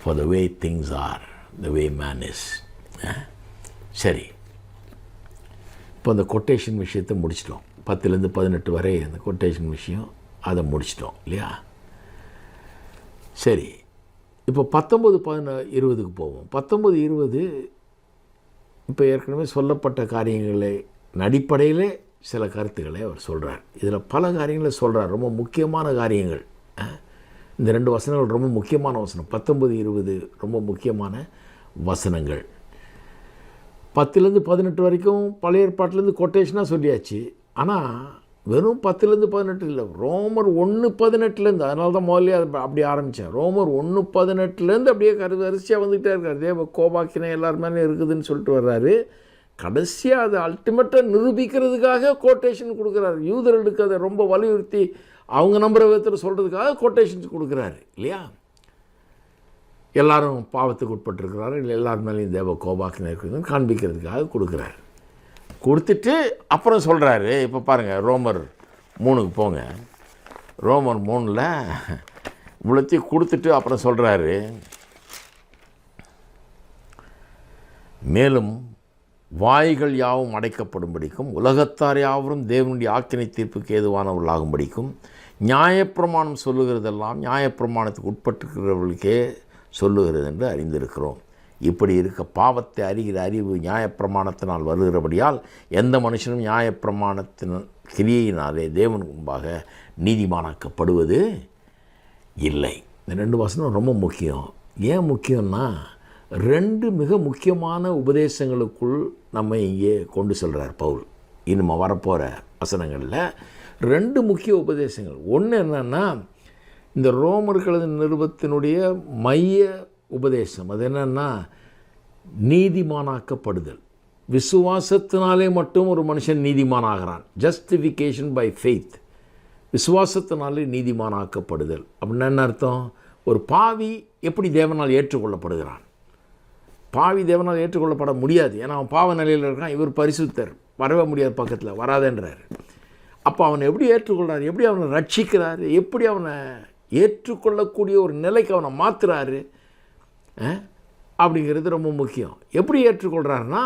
for the way things are, the way man is. சரி, இப்போ அந்த கொட்டேஷன் விஷயத்தை முடிச்சிட்டோம். 10லேருந்து 18 வரை அந்த கொட்டேஷன் விஷயம் அதை முடிச்சிட்டோம் இல்லையா? சரி, இப்போ 19-20க்கு போவோம். 19-20 இப்போ ஏற்கனவே சொல்லப்பட்ட காரியங்களை அடிப்படையில் சில கருத்துக்களை அவர் சொல்கிறார். இதில் பல காரியங்களை சொல்கிறார், ரொம்ப முக்கியமான காரியங்கள். இந்த 2 வசனங்கள் ரொம்ப முக்கியமான வசனம். 19-20 ரொம்ப முக்கியமான வசனங்கள். 10லேருந்து 18 வரைக்கும் பழைய ஏற்பாட்டிலேருந்து கொட்டேஷனாக சொல்லியாச்சு. ஆனால் வெறும் 10லேருந்து 18 இல்லை, ரோமர் 1:18 அதனால தான் முதல்ல அப்படி ஆரம்பித்தேன். ரோமர் 1:18 அப்படியே வரிசையாக வந்துக்கிட்டே இருக்கார். தேவ கோபாக்கினை எல்லாருமே இருக்குதுன்னு சொல்லிட்டு வர்றாரு. கடைசியாக அதை அல்டிமேட்டாக நிரூபிக்கிறதுக்காக கோட்டேஷன் கொடுக்குறாரு. யூதர்களுக்கு அதை ரொம்ப வலியுறுத்தி அவங்க நம்புற விதத்தில் சொல்கிறதுக்காக கோட்டேஷன்ஸ் கொடுக்குறாரு இல்லையா? எல்லாரும் பாவத்துக்கு உட்பட்டுருக்கிறாரு, இல்லை எல்லார் மேலேயும் தேவ கோபாக்கினை இருக்குதுன்னு காண்பிக்கிறதுக்காக கொடுக்குறாரு. கொடுத்துட்டு அப்புறம் சொல்கிறாரு. இப்போ பாருங்கள், ரோமர் 3க்கு போங்க. ரோமர் 3ல் இவ்வளோத்தையும் கொடுத்துட்டு அப்புறம் சொல்கிறாரு, மேலும் வாய்கள் யாவும் அடைக்கப்படும்படிக்கும் உலகத்தார் யாவரும் தேவனுடைய ஆக்கினை தீர்ப்புக்கு ஏதுவானவர்களாகும்படிக்கும் நியாயப்பிரமாணம் சொல்லுகிறதெல்லாம் நியாயப்பிரமாணத்துக்கு உட்பட்டிருக்கிறவர்களுக்கே சொல்லுகிறது என்று அறிந்திருக்கிறோம். இப்படி இருக்க பாவத்தை அறிகிற அறிவு நியாயப்பிரமாணத்தினால் வருகிறபடியால் எந்த மனுஷனும் நியாயப்பிரமாணத்தின் கிரியையினாலே தேவனுக்கு முன்பாக நீதிமானாக்கப்படுவது இல்லை. இந்த 2 வசனம் ரொம்ப முக்கியம். ஏன் முக்கியம்னா, 2 மிக முக்கியமான உபதேசங்களுக்குள் நம்ம இங்கே கொண்டு செல்கிறார் பவுல். இன்னும் வரப்போகிற வசனங்களில் 2 முக்கிய உபதேசங்கள். ஒன்று என்னென்னா, இந்த ரோமர்களது நிருபத்தினுடைய மைய உபதேசம் அது என்னென்னா, நீதிமானாக்கப்படுதல். விசுவாசத்தினாலே மட்டும் ஒரு மனுஷன் நீதிமான் ஆகிறான். Justification by faith. விசுவாசத்தினாலே நீதிமானாக்கப்படுதல் அப்படின்னா என்ன அர்த்தம்? ஒரு பாவி எப்படி தேவனால் ஏற்றுக்கொள்ளப்படுகிறான்? பாவி தேவனால் ஏற்றுக்கொள்ளப்பட முடியாது. ஏன்னா அவன் பாவ நிலையில் இருக்கான். இவர் பரிசுத்தர், வரவே முடியாது, பக்கத்தில் வராதன்றார். அப்போ அவனை எப்படி ஏற்றுக்கொள்கிறார்? எப்படி அவனை ரட்சிக்கிறார்? எப்படி அவனை ஏற்றுக்கொள்ளக்கூடிய ஒரு நிலைக்கு அவனை மாற்றுறாரு அப்படிங்கிறது ரொம்ப முக்கியம். எப்படி ஏற்றுக்கொள்கிறாருன்னா,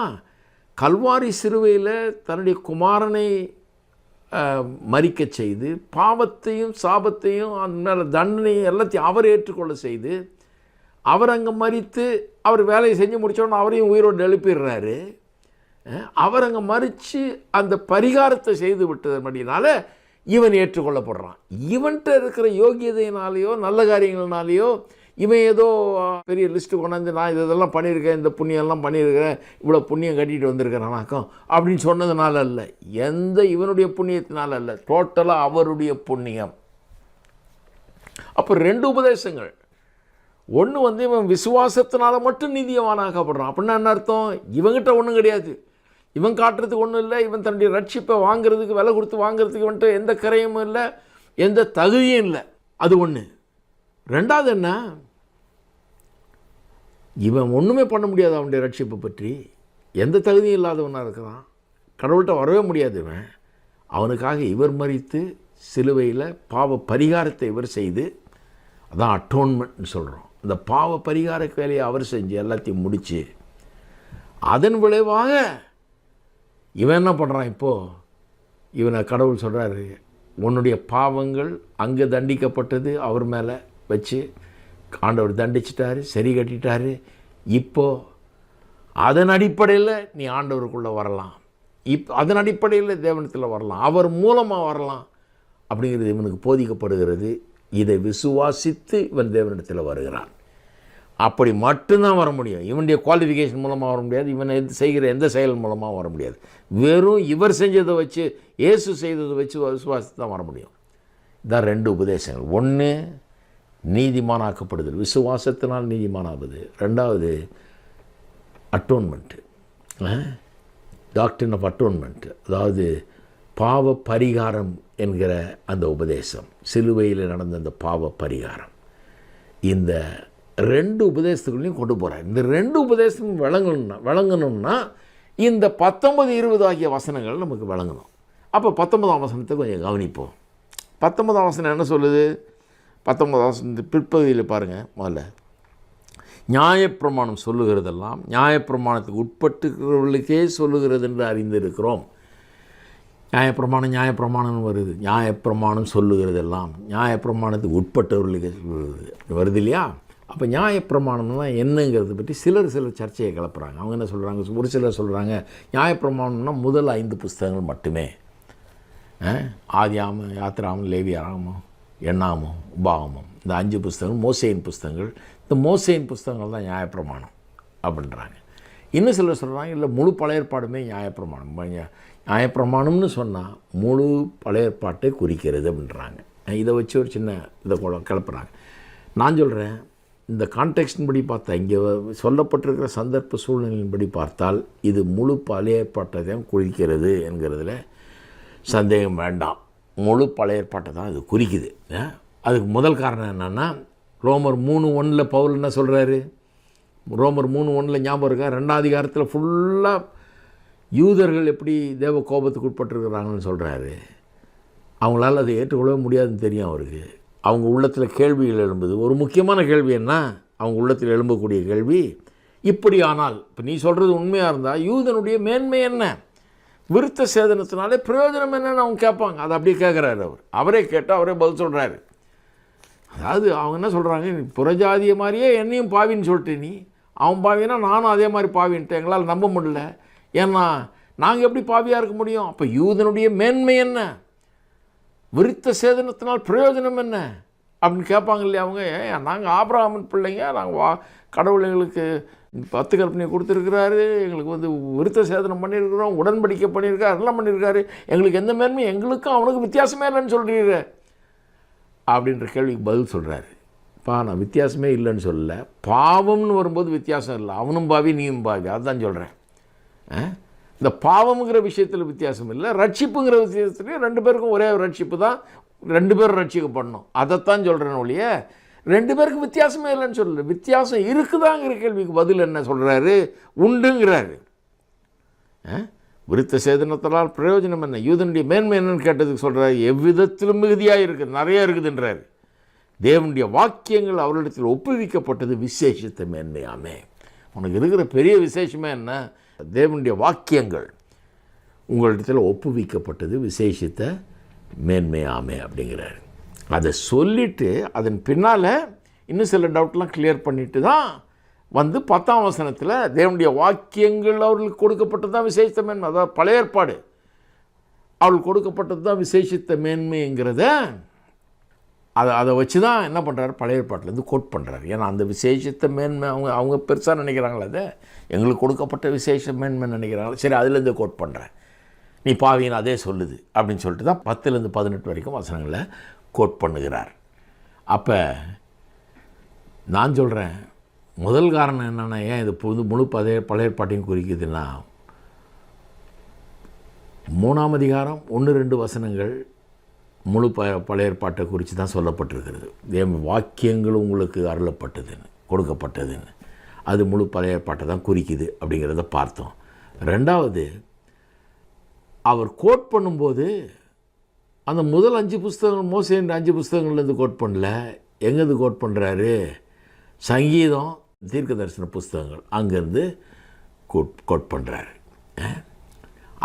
கல்வாரி சிலுவையில் தன்னுடைய குமாரனை மரிக்க செய்து பாவத்தையும் சாபத்தையும் அந்த தண்டனையும் எல்லாத்தையும் அவர் ஏற்றுக்கொள்ள செய்து அவர் அங்கே மரித்து அவர் வேலையை செஞ்சு முடித்தோன்னு அவரையும் உயிரோடு எழுப்பிடுறாரு. அவர் அங்கே மறித்து அந்த பரிகாரத்தை செய்து விட்டதுனால இவன் ஏற்றுக்கொள்ளப்படுறான். இவன்கிட்ட இருக்கிற யோகியதையினாலேயோ நல்ல காரியங்கள்னாலேயோ இவன் ஏதோ பெரிய லிஸ்ட்டு கொண்டாந்து நான் இதெல்லாம் பண்ணியிருக்கேன், இந்த புண்ணியெல்லாம் பண்ணியிருக்கிறேன், இவ்வளோ புண்ணியம் கட்டிகிட்டு வந்திருக்கிறேனாக்கம் அப்படின்னு சொன்னதுனால அல்ல, எந்த இவனுடைய புண்ணியத்தினால அல்ல, டோட்டலாக அவருடைய புண்ணியம். அப்போ 2 உபதேசங்கள். ஒன்று இவன் விசுவாசத்தினால மட்டும் நீதியவானாக்கப்படுறான். அப்படின்னா என்ன அர்த்தம்? இவங்கிட்ட ஒன்றும் கிடையாது, இவன் காட்டுறதுக்கு ஒன்றும் இல்லை, இவன் தன்னுடைய ரட்சிப்பை வாங்கிறதுக்கு விலை கொடுத்து வாங்கிறதுக்கு வந்துட்டு எந்த கரையும் இல்லை, எந்த தகுதியும் இல்லை. அது ஒன்று. ரெண்டாவது என்ன, இவன் ஒன்றுமே பண்ண முடியாது. அவனுடைய ரட்சிப்பை பற்றி எந்த தகுதியும் இல்லாதவனாக இருக்கிறான், கடவுள்கிட்ட வரவே முடியாது. இவன் அவனுக்காக இவர் மரித்து சிலுவையில் பாவ பரிகாரத்தை இவர் செய்து, அதான் அட்டோன்மெண்ட்னு சொல்கிறோம். இந்த பாவ பரிகார வேலையை அவர் செஞ்சு எல்லாத்தையும் முடித்து அதன் விளைவாக இவன் என்ன பண்ணுறான்? இப்போது இவனை கடவுள் சொல்கிறாரு, உன்னுடைய பாவங்கள் அங்கே தண்டிக்கப்பட்டது அவர் மேலே வச்சு ஆண்டவர் தண்டிச்சிட்டாரு, சரி கட்டிட்டாரு. இப்போது அதன் அடிப்படையில் நீ ஆண்டவருக்குள்ளே வரலாம், அதன் அடிப்படையில் தேவனத்தில் வரலாம், அவர் மூலமாக வரலாம் அப்படிங்கிறது இவனுக்கு போதிக்கப்படுகிறது. இதை விசுவாசித்து இவன் தேவனிடத்தில் வருகிறான். அப்படி மட்டும்தான் வர முடியும். இவனுடைய குவாலிஃபிகேஷன் மூலமாக வர முடியாது, இவனை செய்கிற எந்த செயல் மூலமாக வர முடியாது. வெறும் இவர் செஞ்சதை வச்சு, இயேசு செய்ததை வச்சு விசுவாசித்து தான் வர முடியும். இதான் 2 உபதேசங்கள். ஒன்று நீதிமானாக்கப்படுதல், விசுவாசத்தினால் நீதிமானாவது. ரெண்டாவது அட்டோன்மெண்ட்டு, டாக்டரின் ஆஃப் அட்டோன்மெண்ட், அதாவது பாவ பரிகாரம் என்கிற அந்த உபதேசம், சிலுவையில் நடந்த அந்த பாவ பரிகாரம். இந்த 2 உபதேசத்துக்குள்ளேயும் கொண்டு போகிறார். இந்த 2 உபதேசமும் விளங்கணும்னா இந்த 19, 20 ஆகிய வசனங்கள் நமக்கு விளங்கணும். அப்போ 19ஆம் வசனத்தை கொஞ்சம் கவனிப்போம். 19ஆம் வசனம் என்ன சொல்லுது? 19ஆம் வசனத்து பிற்பகுதியில் பாருங்கள். முதல்ல நியாயப்பிரமாணம் சொல்லுகிறதெல்லாம் நியாயப்பிரமாணத்துக்கு உட்பட்டுக்கிறவர்களுக்கே சொல்லுகிறது என்று அறிந்திருக்கிறோம். நியாயப்பிரமாணம் வருது. நியாயப்பிரமாணம் சொல்லுகிறதெல்லாம் நியாயப்பிரமாணத்துக்கு உட்பட்டவர்களுக்கு வருது இல்லையா? அப்போ நியாயப்பிரமாணம்னா என்னங்கிறத பற்றி சிலர் சர்ச்சையை கிளப்புறாங்க. அவங்க என்ன சொல்கிறாங்க? ஒரு சிலர் சொல்கிறாங்க நியாயப்பிரமாணம்னா முதல் 5 புஸ்தகங்கள் மட்டுமே. ஆதியாமம், யாத்திராமம், லேவியாராமம், எண்ணாமம், உபாகமம், இந்த 5 புஸ்தகங்கள் மோசேயின் புஸ்தகங்கள். இந்த மோசேயின் புஸ்தகங்கள் தான் நியாயப்பிரமாணம் அப்படின்றாங்க. இன்னும் சிலர் சொல்கிறாங்க இல்லை, முழு பழைய ஏற்பாடுமே நியாயப்பிரமாணம். நியாயப்பிரமாணம்னு சொன்னால் முழு பழைய ஏற்பாட்டை குறிக்கிறது அப்படின்றாங்க. இதை வச்சு ஒரு சின்ன இதை கிளப்புறாங்க. நான் சொல்கிறேன், இந்த கான்டெக்ஸ்டின் படி பார்த்தா, இங்கே சொல்லப்பட்டிருக்கிற சந்தர்ப்ப சூழ்நிலையின்படி பார்த்தால் இது முழு பழைய ஏற்பாட்டை தான் குறிக்கிறது என்கிறதுல சந்தேகம் வேண்டாம். முழு பழைய ஏற்பாட்டை தான் இது குறிக்குது. அதுக்கு முதல் காரணம் என்னென்னா, ரோமர் 3:1 பவுல் என்ன சொல்கிறாரு? ரோமர் 3:1 ஞாபகம் இருக்கா? 2ஆம் அதிகாரத்தில் ஃபுல்லாக யூதர்கள் எப்படி தேவ கோபத்துக்கு உட்பட்டிருக்கிறாங்கன்னு சொல்கிறாரு. அவங்களால அதை ஏற்றுக்கொள்ளவே முடியாதுன்னு தெரியும் அவருக்கு. அவங்க உள்ளத்தில் கேள்விகள் எழும்புது. ஒரு முக்கியமான கேள்வி என்ன? அவங்க உள்ளத்தில் எழும்பக்கூடிய கேள்வி, இப்படி ஆனால் இப்போ நீ சொல்கிறது உண்மையாக இருந்தால் யூதனுடைய மேன்மை என்ன, விருத்த சேதனத்தினாலே பிரயோஜனம் என்னன்னு அவங்க கேட்பாங்க. அதை அப்படியே கேட்குறாரு அவர். அவரே கேட்டால் அவரே பதில் சொல்கிறாரு. அதாவது அவங்க என்ன சொல்கிறாங்க, புறஜாதிய மாதிரியே என்னையும் பாவின்னு சொல்லிட்டு, நீ அவன் பாவினா நானும் அதே மாதிரி பாவின்ட்டு எங்களால் நம்ப முடியல. ஏன்னா நாங்கள் எப்படி பாவியாக இருக்க முடியும்? அப்போ யூதனுடைய மேன்மை என்ன, விருத்த சேதனத்தினால் பிரயோஜனம் என்ன அப்படின்னு கேட்பாங்க இல்லையா அவங்க. நாங்கள் ஆபிரகாமின் பிள்ளைங்க, நாங்கள் கடவுள் எங்களுக்கு 10 கற்பனை கொடுத்துருக்கிறாரு, எங்களுக்கு விருத்த சேதனம் பண்ணியிருக்கிறோம், உடன்படிக்கை பண்ணியிருக்காரு, எல்லாம் பண்ணியிருக்காரு, எங்களுக்கு எந்த மேன்மை, எங்களுக்கும் அவனுக்கு வித்தியாசமே இல்லைன்னு சொல்கிறீங்க அப்படின்ற கேள்விக்கு பதில் சொல்கிறாரு. நான் வித்தியாசமே இல்லைன்னு சொல்லலை, பாவம்னு வரும்போது வித்தியாசம் இல்லை, அவனும் பாவி நீயும் பாவி, அதுதான் சொல்கிறேன். இந்த பாவம்ங்கிற விஷயத்தில் வித்தியாசம் இல்லை, ரட்சிப்புங்கிற விஷயத்துலையும் 2 பேருக்கும் ஒரே ரட்சிப்பு தான், 2 பேரும் ரட்சிக்கப்படணும். அதைத்தான் சொல்கிறேன் ஒழிய 2 பேருக்கு வித்தியாசமே இல்லைன்னு சொல்லல. வித்தியாசம் இருக்குதாங்கிற கேள்விக்கு பதில் என்ன சொல்கிறாரு? உண்டுங்கிறாரு. விருத்த சேதனத்தால் பிரயோஜனம் என்ன, யூதனுடைய மேன்மை என்னன்னு கேட்டதுக்கு சொல்கிறாரு, எவ்விதத்திலும் மிகுதியாக இருக்குது, நிறையா இருக்குதுன்றார். தேவனுடைய வாக்கியங்கள் அவரிடத்தில் ஒப்புவிக்கப்பட்டது விசேஷித்த மேன்மையாமே. உனக்கு இருக்கிற பெரிய விசேஷமே என்ன? தேவனுடைய வாக்கியங்கள் உங்களிடத்தில் ஒப்புவிக்கப்பட்டது விசேஷித்த மேன்மையாமே அப்படிங்கிறார். அதை சொல்லிவிட்டு அதன் பின்னால் இன்னும் சில டவுட்லாம் கிளியர் பண்ணிட்டு தான் வந்து 10ஆம் வசனத்தில் தேவனுடைய வாக்கியங்கள் அவர்களுக்கு கொடுக்கப்பட்டது தான் விசேஷித்த மேன்மை, அதாவது பழைய ஏற்பாடு அவளுக்கு கொடுக்கப்பட்டது தான் விசேஷித்த மேன்மைங்கிறத அதை வச்சு தான் என்ன பண்ணுறாரு, பழைய ஏற்பாட்டிலேருந்து கோட் பண்ணுறாரு. ஏன்னா அந்த விசேஷித்த மேன்மை அவங்க பெருசாக நினைக்கிறாங்களே, அதை எங்களுக்கு கொடுக்கப்பட்ட விசேஷ மேன்மை நினைக்கிறாங்களே, சரி அதுலேருந்து கோட் பண்ணுறேன், நீ பாவின்னு அதே சொல்லுது அப்படின்னு சொல்லிட்டு தான் 10லேருந்து 18 வரைக்கும் வசனங்களை கோட் பண்ணுகிறார். அப்போ நான் சொல்கிறேன், முதல் காரணம் என்னென்னா, ஏன் இது முழு பழைய ஏற்பாட்டையும் குறிக்குதுன்னா, 3ஆம் அதிகாரம் 1-2 வசனங்கள் முழு பழைய ஏற்பாட்டை குறித்து தான் சொல்லப்பட்டிருக்கிறது. வாக்கியங்கள் உங்களுக்கு அருளப்பட்டதுன்னு, கொடுக்கப்பட்டதுன்னு, அது முழு பழைய ஏற்பாட்டை தான் குறிக்குது அப்படிங்கிறத பார்த்தோம். 2வது, அவர் கோட் பண்ணும்போது அந்த முதல் 5 புஸ்தகங்கள், மோசேன்ற 5 புஸ்தகங்கள்லேருந்து கோட் பண்ணல, எங்கேருந்து கோட் பண்ணுறாரு? சங்கீதம், தீர்க்க தரிசன புஸ்தகங்கள், அங்கேருந்து கோட் பண்ணுறாரு.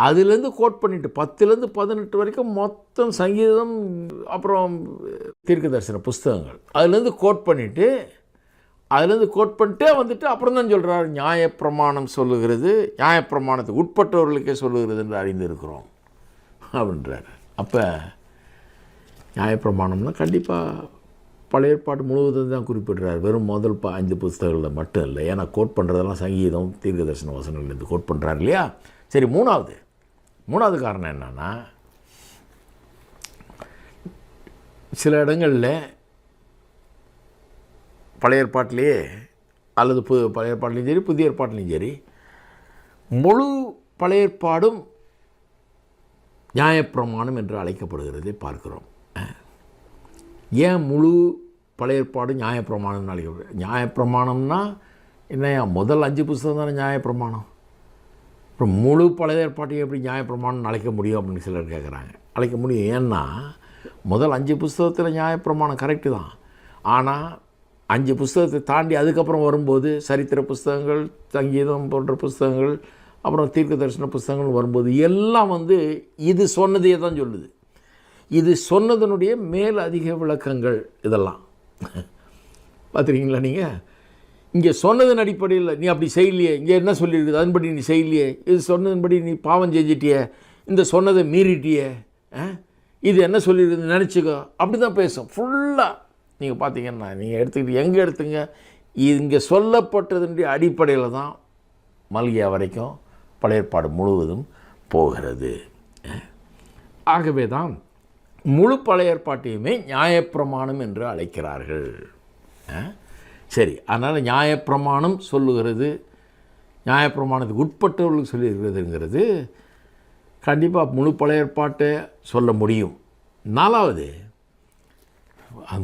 அதுலேருந்து கோட் பண்ணிவிட்டு 10லேருந்து 18 வரைக்கும் மொத்தம் சங்கீதம் அப்புறம் தீர்க்க தரிசன புஸ்தகங்கள், அதுலேருந்து கோட் பண்ணிட்டே வந்துட்டு அப்புறம் தான் சொல்கிறார், நியாயப்பிரமாணம் சொல்லுகிறது, நியாயப்பிரமாணத்துக்கு உட்பட்டவர்களுக்கே சொல்லுகிறது என்று அறிந்திருக்கிறோம் அப்படின்றார். அப்போ நியாயப்பிரமாணம்னா கண்டிப்பாக பழைய ஏற்பாடு முழுவதும் தான் குறிப்பிடுறார், வெறும் முதல் 5 புஸ்தகங்களில் மட்டும் இல்லை. ஏன்னா கோட் பண்ணுறதெல்லாம் சங்கீதம், தீர்க்க தரிசன வசனங்கள்லேருந்து கோட் பண்ணுறாரு இல்லையா? சரி, மூணாவது காரணம் என்னன்னா, சில இடங்களில் பழைய ஏற்பாட்டிலேயே அல்லது பழைய ஏற்பாட்டிலையும் சரி புதிய ஏற்பாட்டிலையும் சரி முழு பழைய ஏற்பாடும் நியாயப்பிரமாணம் என்று அழைக்கப்படுகிறதை பார்க்கிறோம். ஏன் முழு பழைய ஏற்பாடு நியாயப்பிரமாணம்னு அழைக்கப்படுது? நியாயப்பிரமாணம்னா என்னையா, முதல் 5 புஸ்தகம் தானே நியாயப்பிரமாணம், அப்புறம் முழு பழைய ஏற்பாட்டையும் எப்படி நியாயப்பிரமாணம்னு அழைக்க முடியும் அப்படின்னு சிலர் கேட்குறாங்க. அழைக்க முடியும். ஏன்னா முதல் 5 புஸ்தகத்தில் நியாயப்பிரமாணம் கரெக்டு தான், ஆனால் 5 புஸ்தகத்தை தாண்டி அதுக்கப்புறம் வரும்போது சரித்திர புஸ்தகங்கள், சங்கீதம் போன்ற புஸ்தகங்கள், அப்புறம் தீர்க்க தரிசன புஸ்தகங்கள் வரும்போது எல்லாம் வந்து இது சொன்னதையே தான் சொல்லுது. இது சொன்னதனுடைய மேல் அதிக விளக்கங்கள் இதெல்லாம் பார்த்துருக்கீங்களா நீங்கள்? இங்கே சொன்னதன் அடிப்படையில் நீ அப்படி செய்யலையே, இங்கே என்ன சொல்லியிருக்குது அதன்படி நீ செய்யலையே, இது சொன்னதன்படி நீ பாவம் செஞ்சிட்டியே, இந்த சொன்னதை மீறிட்டியே, இது என்ன சொல்லியிருக்குது நினச்சிக்கோ, அப்படி தான் பேசும் ஃபுல்லாக. நீங்கள் பார்த்தீங்கன்னா நீங்கள் எடுத்துக்கிட்டு எங்கே எடுத்துங்க, இங்கே சொல்லப்பட்டதனுடைய அடிப்படையில் தான் மல்கியா வரைக்கும் பழைய ஏற்பாடு முழுவதும் போகிறது. ஆகவே தான் முழு பழைய ஏற்பாட்டையுமே நியாயப்பிரமாணம் என்று அழைக்கிறார்கள். சரி, அதனால் நியாயப்பிரமாணம் சொல்லுகிறது, நியாயப்பிரமாணத்துக்கு உட்பட்டவர்களுக்கு சொல்லியிருக்கிறதுங்கிறது கண்டிப்பாக முழு பழைய ஏற்பாட்டை சொல்ல முடியும். 4வது,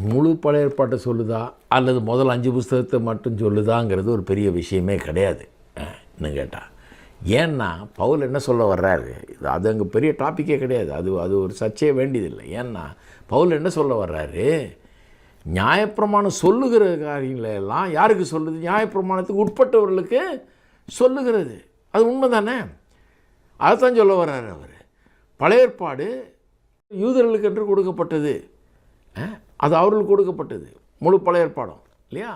முழு பழைய ஏற்பாட்டை சொல்லுதா அல்லது முதல் 5 புஸ்தகத்தை மட்டும் சொல்லுதாங்கிறது ஒரு பெரிய விஷயமே கிடையாது இன்னும் கேட்டால். ஏன்னா பவுல் என்ன சொல்ல வர்றாரு, அது அங்கே பெரிய டாப்பிக்கே கிடையாது, அது ஒரு சர்ச்சையே வேண்டியதில்லை. ஏன்னா பவுல் என்ன சொல்ல வர்றாரு, நியாயப்பிரமாணம் சொல்லுகிற காரியங்களெல்லாம் யாருக்கு சொல்லுது? நியாயப்பிரமாணத்துக்கு உட்பட்டவர்களுக்கு சொல்லுகிறது. அது உண்மை தானே? அதைத்தான் சொல்ல வர்றாரு அவர். பழைய ஏற்பாடு யூதர்களுக்கு என்று கொடுக்கப்பட்டது, அது அவர்களுக்கு கொடுக்கப்பட்டது முழு பழைய ஏற்பாடும் இல்லையா?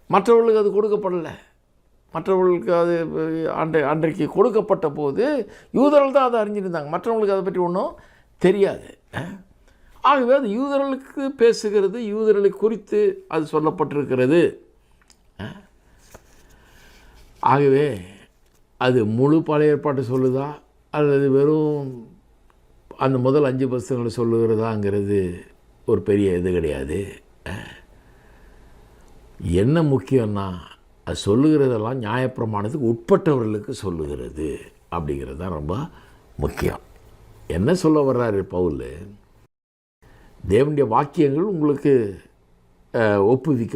மற்றவர்களுக்கு அது கொடுக்கப்படலை. மற்றவர்களுக்கு அது அன்றைக்கு கொடுக்கப்பட்ட போது யூதர்கள் தான் அதை அறிஞ்சிருந்தாங்க, மற்றவங்களுக்கு அதை பற்றி ஒன்றும் தெரியாது. ஆகவே அது யூதர்களுக்கு பேசுகிறது, யூதர்களை குறித்து அது சொல்லப்பட்டிருக்கிறது. ஆகவே அது முழு பழைய ஏற்பாட்டை சொல்லுதா அல்லது வெறும் அந்த முதல் 5 புஸ்தகங்களை சொல்லுகிறதாங்கிறது ஒரு பெரிய இது கிடையாது. என்ன முக்கியம்னா, அது சொல்லுகிறதெல்லாம் நியாயப்பிரமாணத்துக்கு உட்பட்டவர்களுக்கு சொல்லுகிறது அப்படிங்கிறது தான் ரொம்ப முக்கியம். என்ன சொல்ல வர்றாரு பவுல்? தேவனுடைய வாக்கியங்கள் உங்களுக்கு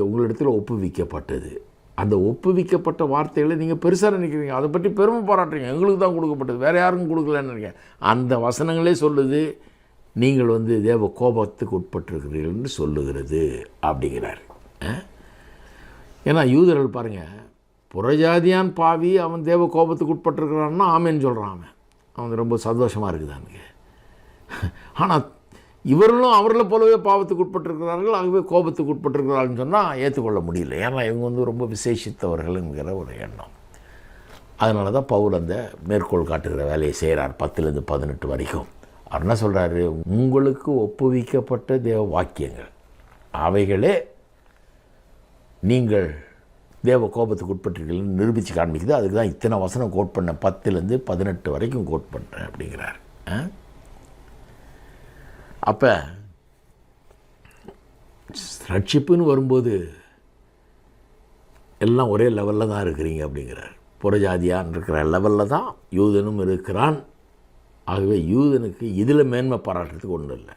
உங்களிடத்தில் ஒப்புவிக்கப்பட்டது. அந்த ஒப்புவிக்கப்பட்ட வார்த்தைகளை நீங்கள் பெருசாக நினைக்கிறீங்க, அதை பற்றி பெருமை பாராட்டுறீங்க. எங்களுக்கு தான் கொடுக்கப்பட்டது, வேறு யாருக்கும் கொடுக்கலன்னு நினைக்கிறேன். அந்த வசனங்களே சொல்லுது நீங்கள் தேவ கோபத்துக்கு உட்பட்டிருக்கிறீர்கள்னு சொல்லுகிறது அப்படிங்கிறார். ஏன்னா யூதர்கள் பாருங்கள், புறஜாதியான் பாவி அவன் தேவ கோபத்துக்கு உட்பட்டிருக்கிறான்னா ஆமேன்னு சொல்கிறான். அவன் ரொம்ப சந்தோஷமாக இருக்குது அவனுக்கு. ஆனால் இவர்களும் அவர்களை போலவே பாவத்துக்கு உட்பட்டிருக்கிறார்கள், ஆகவே கோபத்துக்கு உட்பட்டிருக்கிறார்கள்னு சொன்னால் ஏற்றுக்கொள்ள முடியல. ஏன்னா இவங்க ரொம்ப விசேஷித்தவர்கள்ங்கிற ஒரு எண்ணம். அதனால தான் பவுல் அந்த மேற்கோள் காட்டுகிற வேலையை செய்கிறார் 10-18 வரைக்கும். அவர் என்ன சொல்கிறாரு? உங்களுக்கு ஒப்புவிக்கப்பட்ட தேவ வாக்கியங்கள் அவைகளே நீங்கள் தேவ கோபத்துக்கு உட்பட்டிருக்கீங்கன்னு நிரூபித்து காண்பிக்குது. அதுக்கு தான் இத்தனை வசனம் கோட் பண்ணேன், 10-18 வரைக்கும் கோட் பண்ணுறேன் அப்படிங்கிறார். அப்போ ரட்சிப்புன்னு வரும்போது எல்லாம் ஒரே லெவலில் தான் இருக்கிறீங்க அப்படிங்கிறார். புறஜாதியான் இருக்கிற லெவலில் தான் யூதனும் இருக்கிறான். ஆகவே யூதனுக்கு இதில் மேன்மை பாராட்டுறதுக்கு ஒன்றும் இல்லை.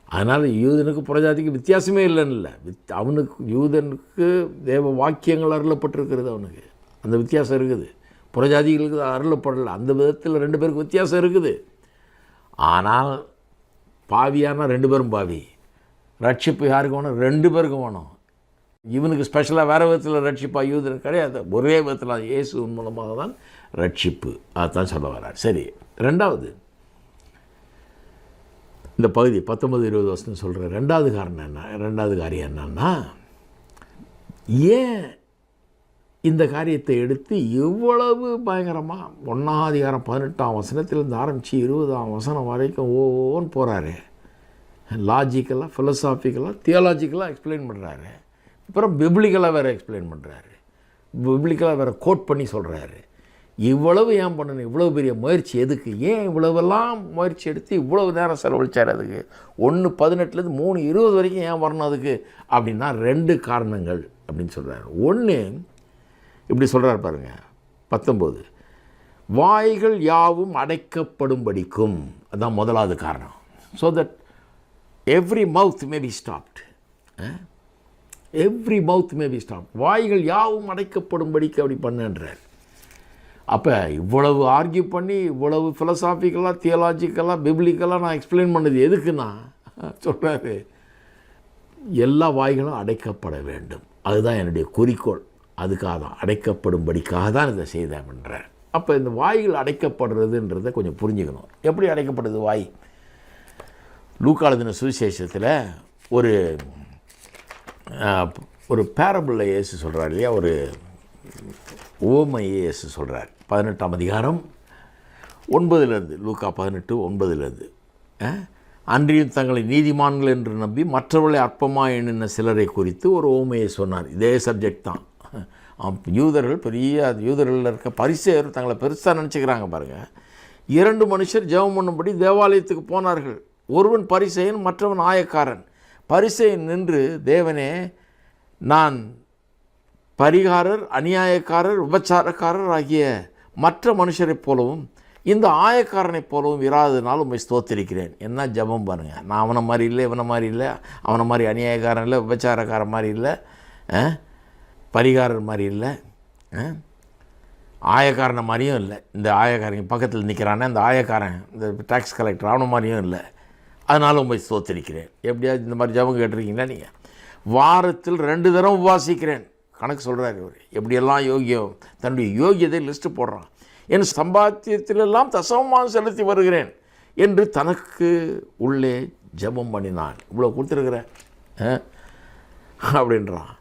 அதனால் யூதனுக்கு புறஜாதிக்கு வித்தியாசமே இல்லைன்னு இல்லை. அவனுக்கு யூதனுக்கு தேவ வாக்கியங்கள் அருளப்பட்டிருக்கிறது, அவனுக்கு அந்த வித்தியாசம் இருக்குது. புறஜாதிகளுக்கு அருளப்படலை. அந்த விதத்தில் 2 பேருக்கு வித்தியாசம் இருக்குது. ஆனால் பாவியானா 2 பேரும் பாவி. ரட்சிப்பு யாருக்கு வேணும்? 2 பேருக்கும் வேணும். இவனுக்கு ஸ்பெஷலாக வேறு விதத்தில் ரட்சிப்பா யூதனுக்கு கிடையாது. ஒரே விதத்தில் இயேசு மூலமாக தான் ரட்சிப்பு. அதுதான் சொல்ல வர்றார். சரி, 2வது இந்த பகுதி 19-20 வருஷம் சொல்கிற 2வது காரணம் என்ன? 2வது காரியம் என்னன்னா, ஏன் இந்த காரியத்தை எடுத்து இவ்வளவு பயங்கரமாக 1ஆம் அதிகாரம் 18ஆம் வசனத்திலேருந்து ஆரம்பித்து 20ஆம் வசனம் வரைக்கும் ஓன்னு போகிறாரு. லாஜிக்கலாக, ஃபிலசாபிக்கலாக, தியாலாஜிக்கலாக எக்ஸ்பிளைன் பண்ணுறாரு. அப்புறம் பிப்ளிக்கலாக வேறு எக்ஸ்பிளைன் பண்ணுறாரு. பிப்ளிக்கலாக வேறு கோட் பண்ணி சொல்கிறாரு. இவ்வளவு ஏன் பண்ணணும்? இவ்வளோ பெரிய முயற்சி எதுக்கு? ஏன் இவ்வளவெல்லாம் முயற்சி எடுத்து இவ்வளவு நேரம் செலவழிச்சார் அதுக்கு? 1:18 3:20 வரைக்கும் ஏன் வரணும் அதுக்கு அப்படின்னா 2 காரணங்கள் அப்படின்னு சொல்கிறார். ஒன்று இப்படி சொல்கிறார் பாருங்கள், 19 வாய்கள் யாவும் அடைக்கப்படும்படிக்கும். அதுதான் முதலாவது காரணம். So that every mouth may be stopped. Every mouth may be stopped. வாய்கள் யாவும் அடைக்கப்படும்படிக்கு அப்படி பண்ணுன்றார். அப்போ இவ்வளவு ஆர்கியூ பண்ணி இவ்வளவு ஃபிலசாபிக்கலாக, தியாலாஜிக்கலாக, பிப்ளிக்கலாக நான் எக்ஸ்பிளைன் பண்ணது எதுக்குன்னா சொல்கிறாரு, எல்லா வாய்களும் அடைக்கப்பட வேண்டும். அதுதான் என்னுடைய குறிக்கோள். அதுக்காக தான், அடைக்கப்படும்படிக்காக தான் இதை செய்தேன் பண்ணுறார். அப்போ இந்த வாய்கள் அடைக்கப்படுறதுன்றதை கொஞ்சம் புரிஞ்சுக்கணும். எப்படி அடைக்கப்படுது வாய்? லூக்கா எழுதின சுவிசேஷத்தில் ஒரு பேரபிளில் இயேசு சொல்கிறார் இல்லையா, ஒரு உவமையை இயேசு சொல்கிறார். 18ஆம் அதிகாரம் 9 லூக்கா 18:9 அன்றியும் தங்களை நீதிமான்கள் என்று நம்பி மற்றவர்களை அற்பமாக எண்ணின சிலரை குறித்து ஒரு உவமையை சொன்னார். இதே சப்ஜெக்ட் தான். யூதர்கள், பெரிய யூதர்களில் இருக்க பரிசேயர் தங்களை பெருசாக நினச்சிக்கிறாங்க பாருங்கள். 2 மனுஷர் ஜெபம் பண்ணும்படி தேவாலயத்துக்கு போனார்கள். ஒருவன் பரிசேயன், மற்றவன் ஆயக்காரன். பரிசேயன் நின்று, தேவனே, நான் பரிகாரர், அநியாயக்காரர், விபச்சாரக்காரர் ஆகிய மற்ற மனுஷரைப் போலவும் இந்த ஆயக்காரனைப் போலவும் இராதனால் உண்மை ஸ்தோத்திரிக்கிறேன். என்ன ஜபம் பாருங்கள். நான் அவனை மாதிரி இல்லை, இவனை மாதிரி இல்லை, அவனை மாதிரி அநியாயக்காரன் இல்லை, விபச்சாரக்காரன் மாதிரி இல்லை, பரிகாரர் மாதிரி இல்லை, ஆயக்காரனை மாதிரியும் இல்லை. இந்த ஆயக்காரன் பக்கத்தில் நிற்கிறானே அந்த ஆயக்காரன், இந்த டேக்ஸ் கலெக்டர், அவனை மாதிரியும் இல்லை. அதனால் உண்மை ஸ்தோத்திரிக்கிறேன். எப்படியாவது இந்த மாதிரி ஜபம் கேட்டிருக்கீங்களா நீங்கள்? வாரத்தில் 2 தரம் உபவாசிக்கிறேன். கணக்கு சொல்கிறார் இவர். எப்படியெல்லாம் யோகியம், தன்னுடைய யோகியதை லிஸ்ட்டு போடுறான். என் சம்பாத்தியத்திலெல்லாம் தசமமாக செலுத்தி வருகிறேன் என்று தனக்கு உள்ளே ஜெபம் பண்ணினான். இவ்வளோ கொடுத்துருக்குறேன் அப்படின்றான்.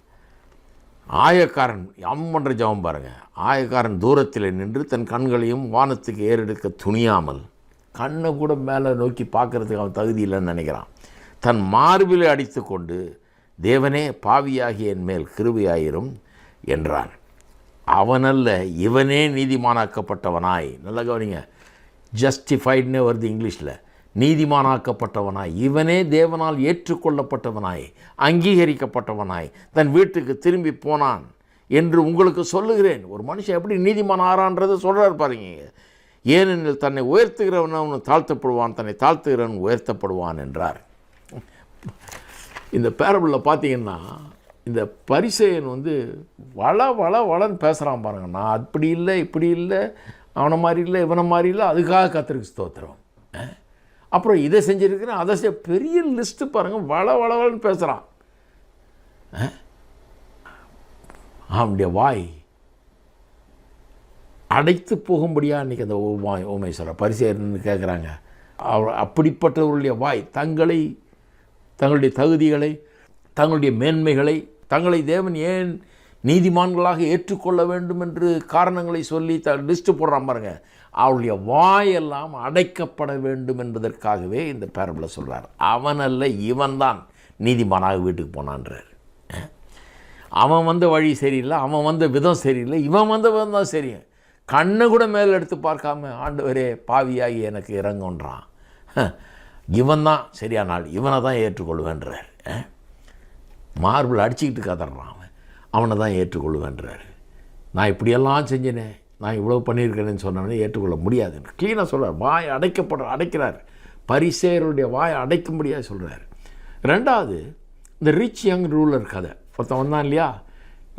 ஆயக்காரன் பண்ணுற ஜெபம் பாருங்கள். ஆயக்காரன் தூரத்தில் நின்று தன் கண்களையும் வானத்துக்கு ஏறெடுக்க துணியாமல், கண்ணை கூட மேலே நோக்கி பார்க்குறதுக்கு அவன் தகுதி இல்லைன்னு நினைக்கிறான். தன் மார்பிலை அடித்து கொண்டு, தேவனே, பாவியாகிய என் மேல் கிருபையாயிரும் என்றான். அவனல்ல, இவனே நீதிமானாக்கப்பட்டவனாய். நல்லா கவனிங்க, ஜஸ்டிஃபைட்னே வருது இங்கிலீஷில். நீதிமானாக்கப்பட்டவனாய், இவனே தேவனால் ஏற்றுக்கொள்ளப்பட்டவனாய், அங்கீகரிக்கப்பட்டவனாய் தன் வீட்டுக்கு திரும்பி போனான் என்று உங்களுக்கு சொல்லுகிறேன். ஒரு மனுஷன் எப்படி நீதிமான் ஆறான்றதை சொல்கிறார் பாருங்க. ஏனெனில் தன்னை உயர்த்துகிறவன் தாழ்த்தப்படுவான், தன்னை தாழ்த்துகிறவன் உயர்த்தப்படுவான் என்றார். இந்த பேரபிளில் பார்த்தீங்கன்னா இந்த பரிசேயன் வளன்னு பேசுகிறான் பாருங்கள். நான் அப்படி இல்லை, இப்படி இல்லை, அவனை மாதிரி இல்லை, இவனை மாதிரி இல்லை, அதுக்காக கர்த்தருக்கு ஸ்தோத்திரம். அப்புறம் இதை செஞ்சுருக்கிறேன், அதை பெரிய லிஸ்ட்டு பாருங்கள். வளன்னு பேசுகிறான். அவனுடைய வாய் அடைத்து போகும்படியா இன்றைக்கி அந்த ஓமை சொல்கிற பரிசேயர்னு கேட்குறாங்க. அப்படிப்பட்டவர்களுடைய வாய் தங்களுடைய தகுதிகளை, தங்களுடைய மேன்மைகளை, தங்களை தேவன் ஏன் நீதிமான்களாக ஏற்றுக்கொள்ள வேண்டும் என்று காரணங்களை சொல்லி லிஸ்ட்டு போடுறான் பாருங்க. அவளுடைய வாயெல்லாம் அடைக்கப்பட வேண்டும் என்பதற்காகவே இந்த பேரபிளை சொல்கிறார். அவன் அல்ல, இவன் தான் நீதிமானாக வீட்டுக்கு போனான்றார். அவன் வந்த வழி சரியில்லை, அவன் வந்த விதம் சரியில்லை, இவன் வந்த விதம் தான் சரி. கண்ணை கூட மேலே எடுத்து பார்க்காம ஆண்டவரே பாவியாகி எனக்கு இறங்குன்றான். இவன் தான் சரியான ஆள், இவனை தான் ஏற்றுக்கொள்வேன்றார். மார்பிள் அடிச்சுக்கிட்டு கதறான். அவனை தான் ஏற்றுக்கொள்வேன்றார். நான் இப்படியெல்லாம் செஞ்சேனே, நான் இவ்வளோ பண்ணியிருக்கிறேன்னு சொன்னவனே ஏற்றுக்கொள்ள முடியாதுன்னு க்ளீனாக சொல்கிறார். வாய் அடைக்கிறார். பரிசேயருடைய வாயை அடைக்கும்படியாக சொல்கிறார். ரெண்டாவது, இந்த ரிச் யங் ரூலர் கதை. ஒருத்தன் வந்தான் இல்லையா,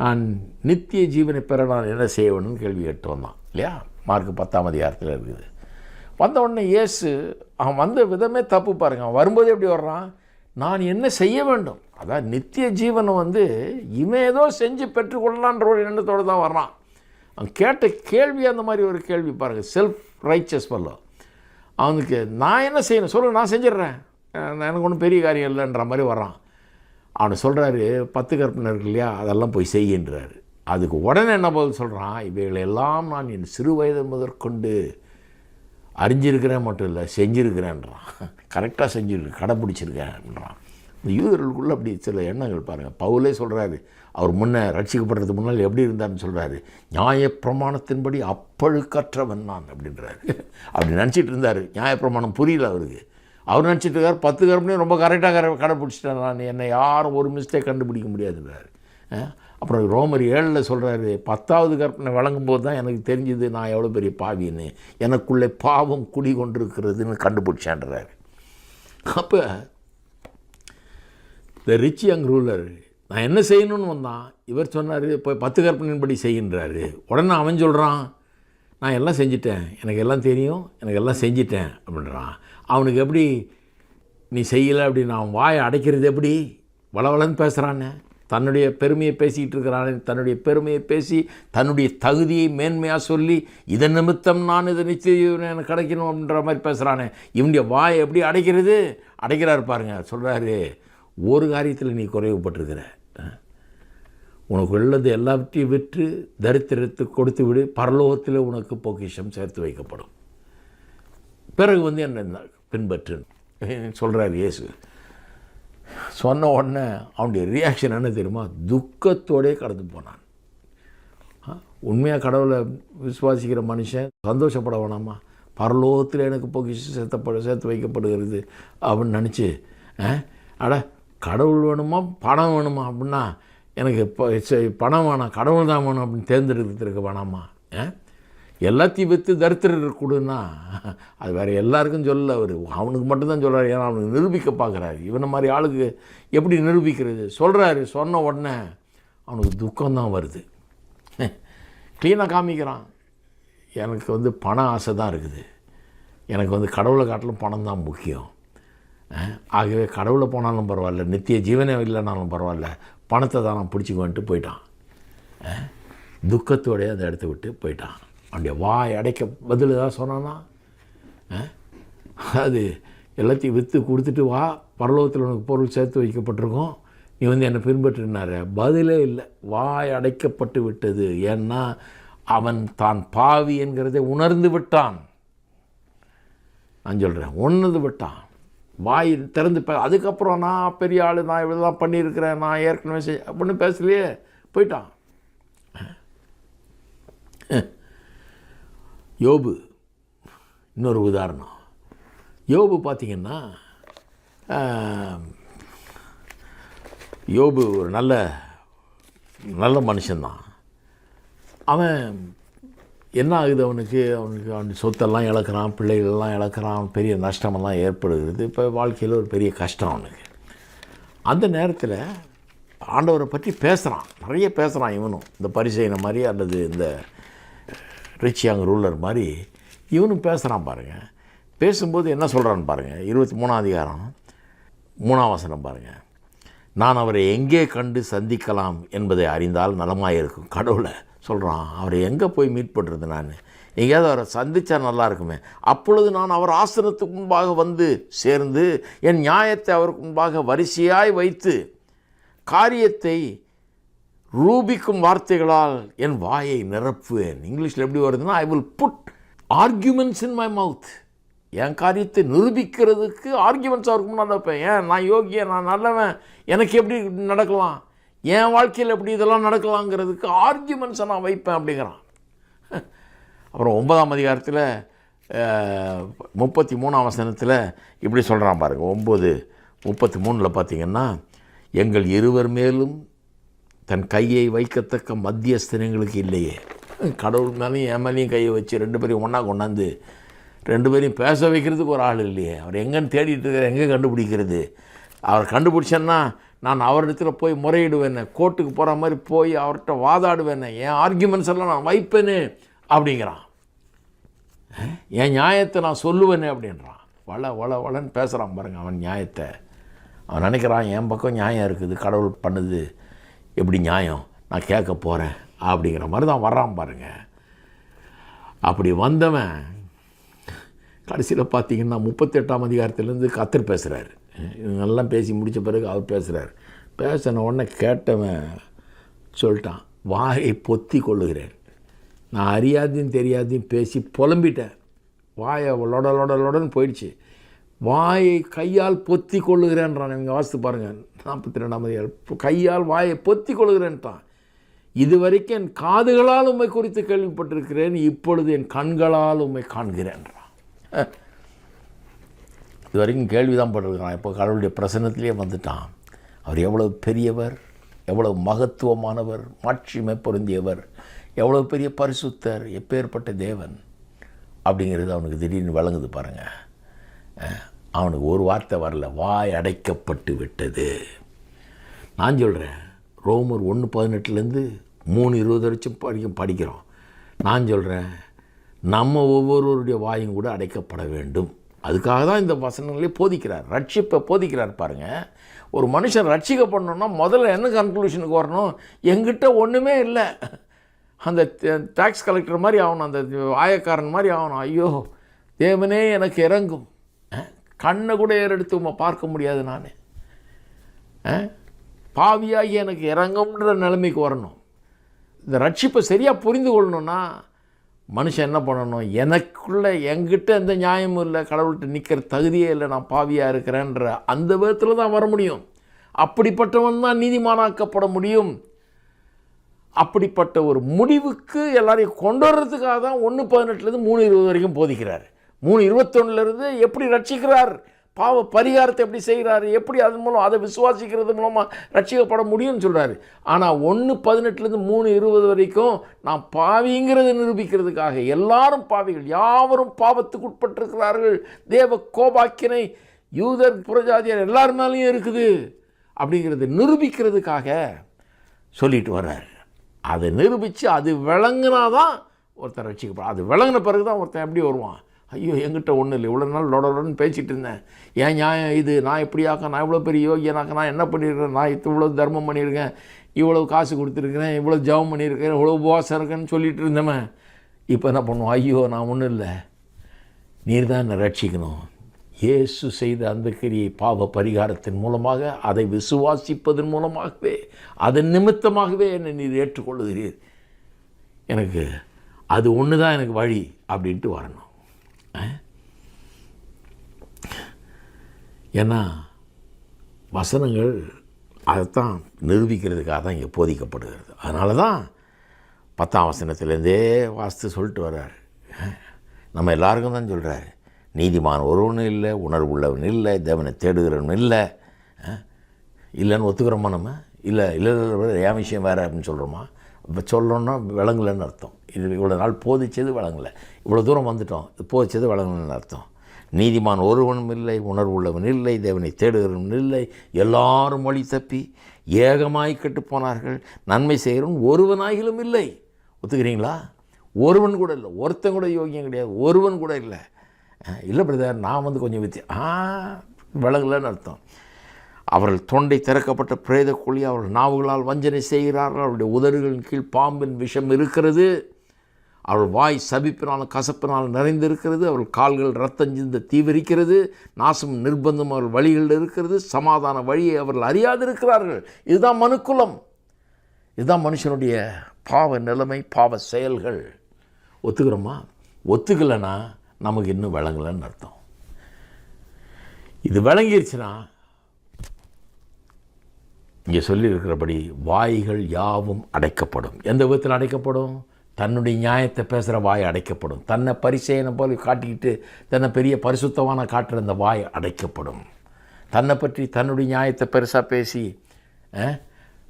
நான் நித்திய ஜீவனை பெற நான் என்ன செய்ய வேணும்னு கேள்வி கேட்டு வந்தான் இல்லையா. மார்க் 10ஆம் அதிகாரத்தில் இருக்குது. வந்த உடனே இயேசு அவன் வந்த விதமே தப்பு பாருங்கள். அவன் வரும்போது எப்படி வர்றான், நான் என்ன செய்ய வேண்டும், அதான் நித்திய ஜீவனை இவன் ஏதோ செஞ்சு பெற்றுக்கொள்ளலான்ற ஒரு எண்ணத்தோடு தான் வர்றான். அவன் கேட்ட கேள்வி அந்த மாதிரி ஒரு கேள்வி பாருங்கள். Self riches fellow. அவனுக்கு நான் என்ன செய்யணும் சொல்லு, நான் செஞ்சிடுறேன், எனக்கு ஒன்றும் பெரிய காரியம் இல்லைன்ற மாதிரி வர்றான். அவனை சொல்கிறாரு 10 கற்பனை இருக்கு இல்லையா, அதெல்லாம் போய் செய்கின்றாரு. அதுக்கு உடனே என்ன பதில் சொல்கிறான், இவைகளெல்லாம் நான் என் சிறு வயது முதற்கொண்டு அறிஞ்சிருக்கிறேன் மட்டும் இல்லை செஞ்சுருக்கிறேன்றான். கரெக்டாக செஞ்சுருக்கு, கடைப்பிடிச்சிருக்கேன் அப்படின்றான். இந்த யூதர்களுக்குள்ளே அப்படி சில எண்ணங்கள் பாருங்கள். பவுலே சொல்கிறாரு, அவர் முன்னே ரட்சிக்கப்படுறதுக்கு முன்னால் எப்படி இருந்தார்னு சொல்கிறாரு. நியாயப்பிரமாணத்தின்படி அப்பழுக்கற்றவன் நான் அப்படின்றாரு. அப்படி நினச்சிட்டு இருந்தார். நியாயப்பிரமாணம் புரியல அவருக்கு. அவர் நினச்சிட்டு இருக்கார் 10 கற்பனையும் ரொம்ப கரெக்டாக கடைப்பிடிச்சிட்டேன் நான், என்னை யாரும் ஒரு மிஸ்டேக் கண்டுபிடிக்க முடியாதுன்றார். அப்புறம் ரோமர் 7 சொல்கிறாரு, 10ஆவது கற்பனை வழங்கும்போது தான் எனக்கு தெரிஞ்சுது நான் எவ்வளோ பெரிய பாவின்னு, எனக்குள்ளே பாவம் குடி கொண்டிருக்கிறதுன்னு கண்டுபிடிச்சேன்றார். அப்போ இந்த ரிச் யங் ரூலர் நான் என்ன செய்யணும்னு வந்தான். இவர் சொன்னார் இப்போ 10 கற்பனையின்படி செய்கின்றாரு. உடனே அவன் சொல்கிறான், நான் எல்லாம் செஞ்சிட்டேன், எனக்கு எல்லாம் தெரியும், எனக்கு எல்லாம் செஞ்சிட்டேன் அப்படின்றான். அவனுக்கு எப்படி நீ செய்யலை அப்படின்னு அவன் வாயை அடைக்கிறது எப்படி, வளவளன்னு பேசுகிறானே, தன்னுடைய பெருமையை பேசிக்கிட்டு இருக்கிறானே, தன்னுடைய பெருமையை பேசி தன்னுடைய தகுதியை மேன்மையாக சொல்லி இதன் நிமித்தம் நான் இதை நிச்சயம் எனக்கு கிடைக்கணும் அப்படின்ற மாதிரி பேசுகிறானே, இவனுடைய வாயை எப்படி அடைக்கிறாரு பாருங்க. சொல்கிறாரு, ஒரு காரியத்தில் நீ குறைவுபட்டிருக்கிற, உனக்கு உள்ளது எல்லாவற்றையும் விற்று தரித்திரத்து கொடுத்து விடு, பரலோகத்தில் உனக்கு பொக்கிஷம் சேர்த்து வைக்கப்படும், பிறகு என்ன பின்பற்று சொல்கிறார் இயேசு. சொன்ன உடனே அவனுடைய ரியாக்ஷன் என்ன தெரியுமா, துக்கத்தோடே கடந்து போனான். உண்மையாக கடவுளை விசுவாசிக்கிற மனுஷன் சந்தோஷப்பட வேணாமா, பரலோகத்தில் எனக்கு பொக்கிஷம் சேர்த்து வைக்கப்படுகிறது அப்படின்னு நினச்சி, அட கடவுள் வேணுமா பணம் வேணுமா அப்படின்னா, எனக்கு இப்போ பணம் வேணாம் கடவுள் தான் வேணும் அப்படின்னு தேர்ந்தெடுக்கிறதுக்கு வேணாமா, எல்லாத்தையும் விற்று தரித்திரர் கொடுன்னா அது வேறு எல்லாருக்கும் சொல்லலை, அவனுக்கு மட்டும்தான் சொல்கிறார். ஏன்னா அவனுக்கு நிரூபிக்க பார்க்குறாரு. இவனை மாதிரி ஆளுக்கு எப்படி நிரூபிக்கிறது சொல்கிறாரு. சொன்ன உடனே அவனுக்கு துக்கம்தான் வருது. க்ளீனாக காமிக்கிறான், எனக்கு பண ஆசை தான் இருக்குது, எனக்கு கடவுளை காட்டிலும் பணம் தான் முக்கியம். ஆகவே கடவுளை போனாலும் பரவாயில்ல, நித்திய ஜீவனே இல்லைனாலும் பரவாயில்ல, பணத்தை தான் நான் பிடிச்சிக்குவேன்ட்டு போயிட்டான். துக்கத்தோடைய அந்த இடத்த விட்டு போயிட்டான். அவனுடைய வாய் அடைக்க பதில் தான் சொன்னான்னா, அது எல்லாத்தையும் விற்று கொடுத்துட்டு வா, பரலோகத்தில் உனக்கு பொருள் சேர்த்து வைக்கப்பட்டிருக்கோம், நீ என்னை பின்பற்றினார. பதிலே இல்லை, வாய் அடைக்கப்பட்டு விட்டது. ஏன்னா அவன் தான் பாவி என்கிறதை உணர்ந்து விட்டான். நான் சொல்கிறேன், உணர்ந்து விட்டான். வாய் திறந்து அதுக்கப்புறம் நான் பெரிய ஆள், நான் இவ்வளோதான் பண்ணியிருக்கிறேன், நான் ஏற்கனவே அப்படின்னு பேசலையே, போயிட்டான். யோபு இன்னொரு உதாரணம். யோபு பார்த்திங்கன்னா, யோபு ஒரு நல்ல மனுஷன்தான். அவன் என்ன ஆகுது அவனுக்கு சொத்தெல்லாம் இழக்கிறான், பிள்ளைகளெல்லாம் இழக்கிறான், பெரிய நஷ்டமெல்லாம் ஏற்படுகிறது. இப்போ வாழ்க்கையில் ஒரு பெரிய கஷ்டம் அவனுக்கு. அந்த நேரத்தில் ஆண்டவரை பற்றி பேசுகிறான், நிறைய பேசுகிறான். இவனும் இந்த பரிசேயனை மாதிரி அல்லது இந்த ரிச் யங் ரூலர் மாதிரி இவனும் பேசுகிறான் பாருங்கள். பேசும்போது என்ன சொல்கிறான்னு பாருங்கள். 23ஆம் அதிகாரம் 3ஆம் வசனம் பாருங்கள். நான் அவரை எங்கே கண்டு சந்திக்கலாம் என்பதை அறிந்தால் நலமாக இருக்கும். கடவுளை சொல்கிறான், அவரை எங்கே போய் மீட் பண்ணுறது? நான் எங்கேயாவது அவரை சந்தித்தா நல்லா இருக்குமே. அப்பொழுது நான் அவர் ஆசனத்துக்கு முன்பாக வந்து சேர்ந்து என் நியாயத்தை அவருக்கு முன்பாக வரிசையாய் வைத்து காரியத்தை ரூபிக்கும் வார்த்தைகளால் என் வாயை நிரப்புவேன். இங்கிலீஷில் எப்படி வருதுன்னா, I will put arguments in my mouth. என் காரியத்தை நிரூபிக்கிறதுக்கு ஆர்கியூமெண்ட்ஸ் அவருக்கு முன்னால் வைப்பேன். ஏன் நான் யோகியன், நான் நல்லவன், எனக்கு எப்படி நடக்கலாம், என் வாழ்க்கையில் எப்படி இதெல்லாம் நடக்கலாங்கிறதுக்கு ஆர்கியூமெண்ட்ஸை நான் வைப்பேன் அப்படிங்கிறான். அப்புறம் 9ஆம் அதிகாரத்தில் 33ஆம் வசனத்தில் இப்படி சொல்கிறான் பாருங்கள். 9:33 பார்த்திங்கன்னா, எங்கள் இருவர் மேலும் தன் கையை வைக்கத்தக்க மத்தியஸ்தன் எங்களுக்கு இல்லையே. கடவுள் மேலேயும் என் மேலேயும் கையை வச்சு 2 பேரையும் ஒன்றா கொண்டாந்து 2 பேரையும் பேச வைக்கிறதுக்கு ஒரு ஆள் இல்லையே. அவர் எங்கன்னு தேடிட்டு இருக்கிற, எங்கே கண்டுபிடிக்கிறது? அவர் கண்டுபிடிச்சேன்னா நான் அவரிடத்துல போய் முறையிடுவேன்னு, கோர்ட்டுக்கு போகிற மாதிரி போய் அவர்கிட்ட வாதாடுவேன்னு, என் ஆர்கியூமெண்ட்ஸ் எல்லாம் நான் வைப்பேன்னு அப்படிங்கிறான். என் நியாயத்தை நான் சொல்லுவேன்னு அப்படின்றான். வளன்னு பேசுகிறான் பாருங்கள் அவன் நியாயத்தை. அவன் நினைக்கிறான், என் பக்கம் நியாயம் இருக்குது, கடவுள் பண்ணுது எப்படி நியாயம், நான் கேட்க போகிறேன் அப்படிங்கிற மாதிரி தான் வர்றான் பாருங்கள். அப்படி வந்தவன் கடைசியில் பார்த்திங்கன்னா 38ஆம் அதிகாரத்திலேருந்து கர்த்தர் பேசுகிறார். இவங்கெல்லாம் பேசி முடித்த பிறகு அவர் பேசுகிறார். பேசின உடனே கேட்டவன் சொல்லிட்டான், வாயை பொத்தி கொள்ளுகிறேன், நான் அறியாதையும் தெரியாதையும் பேசி புலம்பிட்டேன், வாயை லொடன்னு போயிடுச்சு, வாயை கையால் பொத்தி கொள்ளுகிறேன்றான். இவங்க வாசித்து பாருங்கள் 42ஆம் அதிகாரம். கையால் வாயை பொத்தி கொள்ளுகிறேன்ட்டான். இதுவரைக்கும் என் காதுகளால் உம்மை குறித்து கேள்விப்பட்டிருக்கிறேன், இப்பொழுது என் கண்களால் உம்மை காண்கிறேன்றான். இது வரைக்கும் கேள்வி தான் பட்டிருக்கிறான், இப்போ கடவுளுடைய பிரசன்னத்திலே வந்துட்டான். அவர் எவ்வளவு பெரியவர், எவ்வளவு மகத்துவமானவர், மாட்சிமை பொருந்தியவர், எவ்வளோ பெரிய பரிசுத்தர், எப்பேற்பட்ட தேவன் அப்படிங்கிறது அவனுக்கு திடீர்னு விளங்குது பாருங்கள். அவனுக்கு ஒரு வார்த்தை வரல, வாய் அடைக்கப்பட்டு விட்டது. நான் சொல்கிறேன், ரோமர் 1:18 3:20 வரைக்கும் படிக்கிறோம். நான் சொல்கிறேன், நம்ம ஒவ்வொருவருடைய வாயும் கூட அடைக்கப்பட வேண்டும். அதுக்காக தான் இந்த வசனங்களே போதிக்கிறார், ரட்சிப்பை போதிக்கிறார் பாருங்கள். ஒரு மனுஷன் ரட்சிக்கப்படணுன்னா முதல்ல என்ன கன்க்ளூஷனுக்கு வரணும்? என்கிட்ட ஒன்றுமே இல்லை, அந்த டேக்ஸ் கலெக்டர் மாதிரி ஆகணும், அந்த ஆயக்காரன் மாதிரி ஆகணும். ஐயோ தேவனே எனக்கு இறங்கும், கண்ணை கூட ஏறெடுத்து உம்மை பார்க்க முடியாது, நான் பாவியாகி எனக்கு இறங்கும்ன்ற நிலைமைக்கு வரணும். இந்த ரட்சிப்பை சரியாக புரிந்து கொள்ளணுன்னா மனுஷன் என்ன பண்ணணும்? எனக்குள்ளே என்கிட்ட எந்த நியாயமும் இல்லை, கடவுள்கிட்ட நிற்கிற தகுதியே இல்லை, நான் பாவியாக இருக்கிறேன்ற அந்த விதத்தில் தான் வர முடியும். அப்படிப்பட்டவன் தான் நீதிமானாக்கப்பட முடியும். அப்படிப்பட்ட ஒரு முடிவுக்கு எல்லாரையும் கொண்டு வர்றதுக்காக தான் 1:18 3:20 வரைக்கும் போதிக்கிறார். 3:21 எப்படி ரட்சிக்கிறார், பாவ பரிகாரத்தை எப்படி செய்கிறாரு, எப்படி அதன் மூலம் அதை விசுவாசிக்கிறது மூலமாக ரட்சிக்கப்பட முடியும்னு சொல்கிறாரு. ஆனால் 1:18 3:20 வரைக்கும் நான் பாவிங்கிறத நிரூபிக்கிறதுக்காக, எல்லாரும் பாவிகள், யாவரும் பாவத்துக்கு உட்பட்டிருக்கிறார்கள், தேவ கோபாக்கினை யூதர் புறஜாதியர் எல்லார் மேலேயும் இருக்குது அப்படிங்கிறத நிரூபிக்கிறதுக்காக சொல்லிட்டு வர்றார். அதை நிரூபித்து அது விளங்குனாதான் ஒருத்தன் ரட்சிக்கப்படும். அது விளங்கின பிறகு தான் ஒருத்தன் எப்படி வருவான்? ஐயோ என்கிட்ட ஒன்றும் இல்லை, இவ்வளோ நாள் லொடலோடன்னு பேசிகிட்டு இருந்தேன், ஏன் நியாயம் இது, நான் இப்படியாக்க, நான் இவ்வளோ பெரிய யோகியனாக்க, நான் என்ன பண்ணியிருக்கேன், நான் இவ்வளோ தர்மம் பண்ணியிருக்கேன், இவ்வளோ காசு கொடுத்துருக்கிறேன், இவ்வளோ ஜபம் பண்ணியிருக்கேன், இவ்வளோ உபவாசம் இருக்கேன்னு சொல்லிட்டு இருந்தவன் இப்போ என்ன பண்ணுவோம்? ஐயோ நான் ஒன்றும் இல்லை, நீர் தான் என்னை ரட்சிக்கணும். இயேசு செய்த அந்த கிரியை பாவ பரிகாரத்தின் மூலமாக, அதை விசுவாசிப்பதன் மூலமாகவே, அதன் நிமித்தமாகவே என்னை நீர் ஏற்றுக்கொள்ளுகிறீர், எனக்கு அது ஒன்று தான் எனக்கு வழி அப்படின்ட்டு வரணும். ஏன்னா வசனங்கள் அதைத்தான் நிரூபிக்கிறதுக்காக தான் இங்கே போதிக்கப்படுகிறது. அதனால தான் 10ஆம் வசனத்திலேருந்தே வாசித்து சொல்லிட்டு வர்றார். நம்ம எல்லாருக்கும் தான் சொல்கிறார், நீதிமான் ஒருவனும் இல்லை, உணர்வு உள்ளவன் இல்லை, தேவனை தேடுகிறவன் இல்லை. இல்லைன்னு ஒத்துக்கிறோமா? நம்ம இல்லை இல்லை என் விஷயம் வேறு அப்படின்னு சொல்கிறோமா? இப்போ சொல்லணுன்னா விளங்கலைன்னு அர்த்தம். இது இவ்வளோ நாள் போதிச்சது விளங்கலை, இவ்வளோ தூரம் வந்துட்டோம், போதிச்சது விளங்கலைன்னு அர்த்தம். நீதிமான் ஒருவனும் இல்லை, உணர்வு உள்ளவன் இல்லை, தேவனை தேடுகிறவன் இல்லை, எல்லாரும் வழி தப்பி ஏகமாய் கெட்டு போனார்கள், நன்மை செய்கிறவன் ஒருவனாகிலும் இல்லை. ஒத்துக்கிறீங்களா? ஒருவன் கூட இல்லை, ஒருத்தன் கூட யோகியம் கிடையாது, ஒருவன் கூட இல்லை. இல்லை பிரதர், நான் வந்து கொஞ்சம் விளங்கலைன்னு அர்த்தம். அவர்கள் தொண்டை திறக்கப்பட்ட பிரேத குழி, அவர்கள் நாவுகளால் வஞ்சனை செய்கிறார்கள், அவருடைய உதடுகளின் கீழ் பாம்பின் விஷம் இருக்கிறது, அவர்கள் வாய் சபிப்பினாலும் கசப்பினால் நிறைந்திருக்கிறது, அவர்கள் கால்கள் ரத்தஞ்சிந்த தீவிரிக்கிறது, நாசம் நிர்பந்தம் அவர்கள் வழிகளில் இருக்கிறது, சமாதான வழியை அவர்கள் அறியாதிருக்கிறார்கள். இதுதான் மனுக்குலம், இதுதான் மனுஷனுடைய பாவ நிலைமை, பாவ செயல்கள். ஒத்துக்கிறோமா? ஒத்துக்கலைன்னா நமக்கு இன்னும் விளங்கலைன்னு அர்த்தம். இது விளங்கிருச்சுன்னா இங்கே சொல்லியிருக்கிறபடி வாய்கள் யாவும் அடைக்கப்படும். எந்த விதத்தில் அடைக்கப்படும்? தன்னுடைய நியாயத்தை பேசுகிற வாய் அடைக்கப்படும். தன்னை பரிசேயனை போல காட்டிக்கிட்டு தன்னை பெரிய பரிசுத்தமான காட்டுற அந்த வாய் அடைக்கப்படும். தன்னை பற்றி தன்னுடைய நியாயத்தை பெருசாக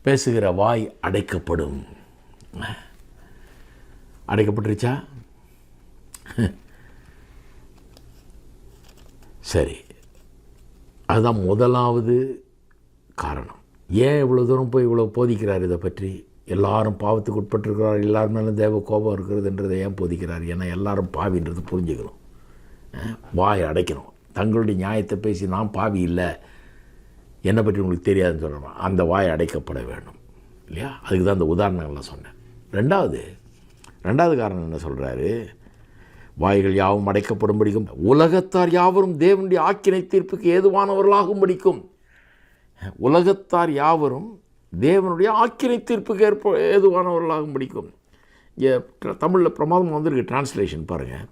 பேசுகிற வாய் அடைக்கப்படும். அடைக்கப்பட்டுருச்சா? சரி, அதுதான் முதலாவது காரணம். ஏன் இவ்வளோ தூரம் போய் இவ்வளோ போதிக்கிறார் இதை பற்றி? எல்லாரும் பாவத்துக்கு உட்பட்டிருக்கிறார், எல்லாரும் மேலும் தேவ கோபம் இருக்கிறதுன்றதை ஏன் போதிக்கிறார்? ஏன்னா எல்லாரும் பாவின்றது புரிஞ்சுக்கணும், வாய் அடைக்கணும். தங்களுடைய நியாயத்தை பேசி நான் பாவி இல்லை, என்னை பற்றி உங்களுக்கு தெரியாதுன்னு சொல்லணும், அந்த வாய் அடைக்கப்பட வேண்டும் இல்லையா? அதுக்கு தான் அந்த உதாரணங்கள்லாம் சொன்னேன். ரெண்டாவது காரணம் என்ன சொல்கிறாரு? வாய்கள் யாவும் அடைக்கப்படும் படிக்கும், உலகத்தார் யாவரும் தேவனுடைய ஆக்கினை தீர்ப்புக்கு ஏதுவானவர்களாகும் படிக்கும். உலகத்தார் யாவரும் தேவனுடைய ஆக்கினை தீர்ப்புக்கு ஏதுவானவர்களாகும் படிக்கும். இங்கே தமிழில் பிரமாதம் வந்துருக்கு டிரான்ஸ்லேஷன் பாருங்கள்.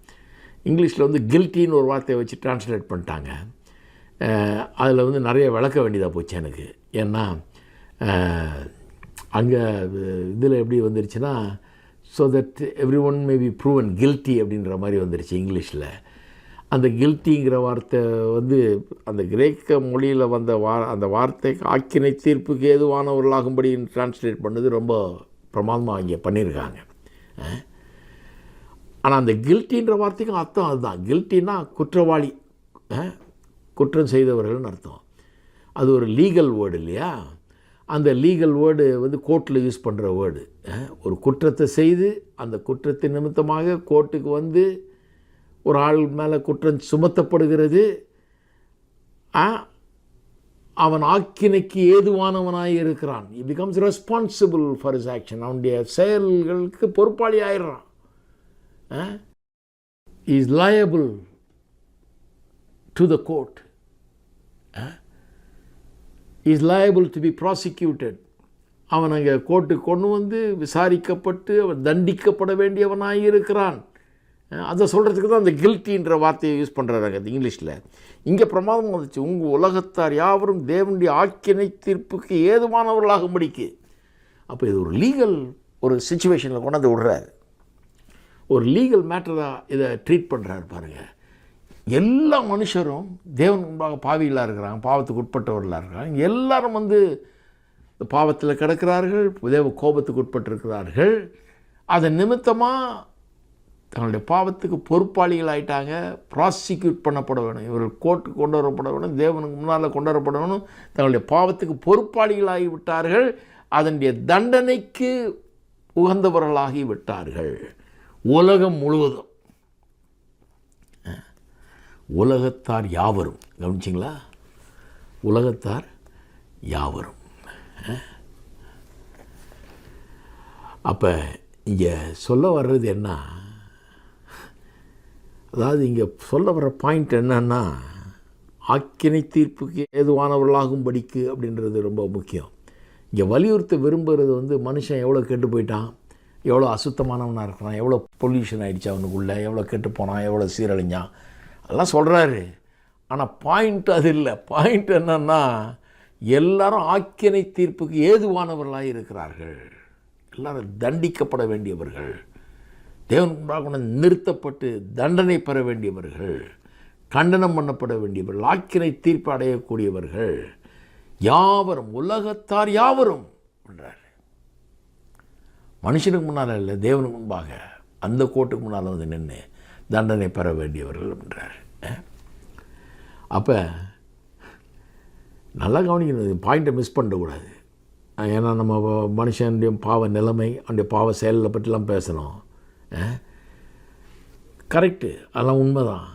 இங்கிலீஷில் வந்து கில்ட்டின்னு ஒரு வார்த்தையை வச்சு டிரான்ஸ்லேட் பண்ணிட்டாங்க. அதில் வந்து நிறைய விளக்க வேண்டியதாக போச்சு எனக்கு. ஏன்னா அங்கே இதில் எப்படி வந்துருச்சுன்னா, so that every one may be proven guilty அப்படின்ற மாதிரி வந்துருச்சு இங்கிலீஷில். அந்த கில்ட்டிங்கிற வார்த்தை வந்து அந்த கிரேக்க மொழியில் வந்த அந்த வார்த்தைக்கு ஆக்கினை தீர்ப்புக்கு ஏதுவானவர்களாகும்படி டிரான்ஸ்லேட் பண்ணது ரொம்ப பிரமாதமாக இங்கே பண்ணியிருக்காங்க. ஆனால் அந்த கில்ட்டின்ற வார்த்தைக்கும் அர்த்தம் அதுதான். கில்ட்டின்னா குற்றவாளி, குற்றம் செய்தவர்கள்னு அர்த்தம். அது ஒரு லீகல் வேர்டு இல்லையா? அந்த லீகல் வேர்டு வந்து கோர்ட்டில் யூஸ் பண்ணுற வேர்டு. ஒரு குற்றத்தை செய்து அந்த குற்றத்தின் நிமித்தமாக கோர்ட்டுக்கு வந்து ஒரு ஆள் மேலே குற்றம் சுமத்தப்படுகிறது, அவன் ஆக்கினைக்கு ஏதுவானவனாக இருக்கிறான். he becomes responsible for his action. அவனுடைய செயல்களுக்கு பொறுப்பாளி ஆயிடுறான். he is liable to the court. he is liable to be prosecuted. அவன் அங்கே கோர்ட்டுக்கு கொண்டு வந்து விசாரிக்கப்பட்டு அவன் தண்டிக்கப்பட வேண்டியவனாக இருக்கிறான். அதை சொல்கிறதுக்கு தான் அந்த கில்ட்டின்ற வார்த்தையை யூஸ் பண்ணுறாங்க அது இங்கிலீஷில். இங்கே பிரமாதம் வந்துச்சு, உங்கள் உலகத்தார் யாவரும் தேவனுடைய ஆக்கினை தீர்ப்புக்கு ஏதுவானவர்களாகும்படிக்கு. அப்போ இது ஒரு லீகல் ஒரு சிச்சுவேஷனில் கொண்டாந்து விடுறாரு, ஒரு லீகல் மேட்டராக இதை ட்ரீட் பண்ணுறாரு பாருங்கள். எல்லா மனுஷரும் தேவன் முன்பாக பாவிகளாக இருக்கிறாங்க, பாவத்துக்கு உட்பட்டவர்களாக இருக்கிறாங்க. எல்லாரும் வந்து பாவத்தில் கிடக்கிறார்கள், தேவ கோபத்துக்கு உட்பட்டிருக்கிறார்கள். அதன் நிமித்தமாக தங்களுடைய பாவத்துக்கு பொறுப்பாளிகள் ஆகிட்டாங்க. ப்ராசிக்யூட் பண்ணப்பட வேணும், இவர்கள் கோர்ட்டுக்கு கொண்டு வரப்பட வேணும், தேவனுக்கு முன்னால் கொண்டு வரப்பட வேணும். தங்களுடைய பாவத்துக்கு பொறுப்பாளிகளாகி விட்டார்கள், அதனுடைய தண்டனைக்கு உகந்தவர்களாகி விட்டார்கள். உலகம் முழுவதும் உலகத்தார் யாவரும், கவனிச்சிங்களா? உலகத்தார் யாவரும். அப்போ இங்கே சொல்ல வர்றது என்ன? அதாவது இங்கே சொல்ல வர்ற பாயிண்ட் என்னன்னா, ஆக்கினை தீர்ப்புக்கு ஏதுவானவர்களாகும்படிக்கு அப்படின்றது ரொம்ப முக்கியம். இங்கே வலியுறுத்த விரும்புகிறது வந்து மனுஷன் எவ்வளோ கெட்டு போயிட்டான், எவ்வளோ அசுத்தமானவனாக இருக்கிறான், எவ்வளோ பொல்யூஷன் ஆகிடுச்சு அவனுக்குள்ளே, எவ்வளோ கெட்டு போனான், எவ்வளோ சீரழிஞ்சான், அதெல்லாம் சொல்கிறாரு. ஆனால் பாயிண்ட் அது இல்லை. பாயிண்ட் என்னன்னா, எல்லாரும் ஆக்கினை தீர்ப்புக்கு ஏதுவானவர்களாக இருக்கிறார்கள். எல்லாரும் தண்டிக்கப்பட வேண்டியவர்கள், தேவன் முன்பாக நிறுத்தப்பட்டு தண்டனை பெற வேண்டியவர்கள், கண்டனம் பண்ணப்பட வேண்டியவர்கள், ஆக்கினை தீர்ப்பு அடையக்கூடியவர்கள் யாவரும், உலகத்தார் யாவரும் என்றார். மனுஷனுக்கு முன்னால் இல்லை, தேவனுக்கு முன்பாக அந்த கோட்டுக்கு முன்னால் வந்து நின்று தண்டனை பெற வேண்டியவர்கள் அப்படின்றார். அப்போ நல்லா கவனிக்கணும், பாயிண்ட்டை மிஸ் பண்ணக்கூடாது. ஏன்னா நம்ம மனுஷனுடைய பாவ நிலைமை, அவனுடைய பாவ செயலை பற்றிலாம் பேசணும். கரெக்டு, அதெல்லாம் உண்மை தான்.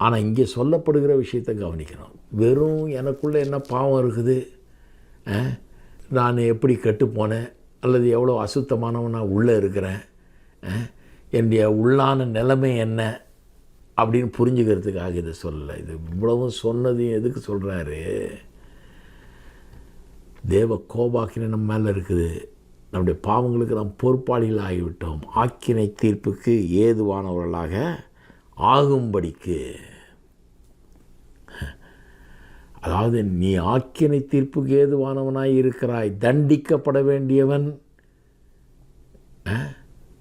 ஆனால் இங்கே சொல்லப்படுகிற விஷயத்தை கவனிக்கணும். வெறும் எனக்குள்ளே என்ன பாவம் இருக்குது, நான் எப்படி கெட்டுப்போனேன், அல்லது எவ்வளோ அசுத்தமானவன் நான் உள்ளே இருக்கிறேன், என்னுடைய உள்ளான நிலைமை என்ன அப்படின்னு புரிஞ்சுக்கிறதுக்காக இதை சொல்லலை. இது இவ்வளவும் சொன்னதையும் எதுக்கு சொல்கிறாரு? தேவ கோபாக்கினை நம்ம மேலே இருக்குது, நம்முடைய பாவங்களுக்கு நாம் பொறுப்பாளிகள் ஆகிவிட்டோம், ஆக்கினை தீர்ப்புக்கு ஏதுவானவர்களாக ஆகும்படிக்கு. அதாவது நீ ஆக்கினை தீர்ப்புக்கு ஏதுவானவனாய் இருக்கிறாய், தண்டிக்கப்பட வேண்டியவன்,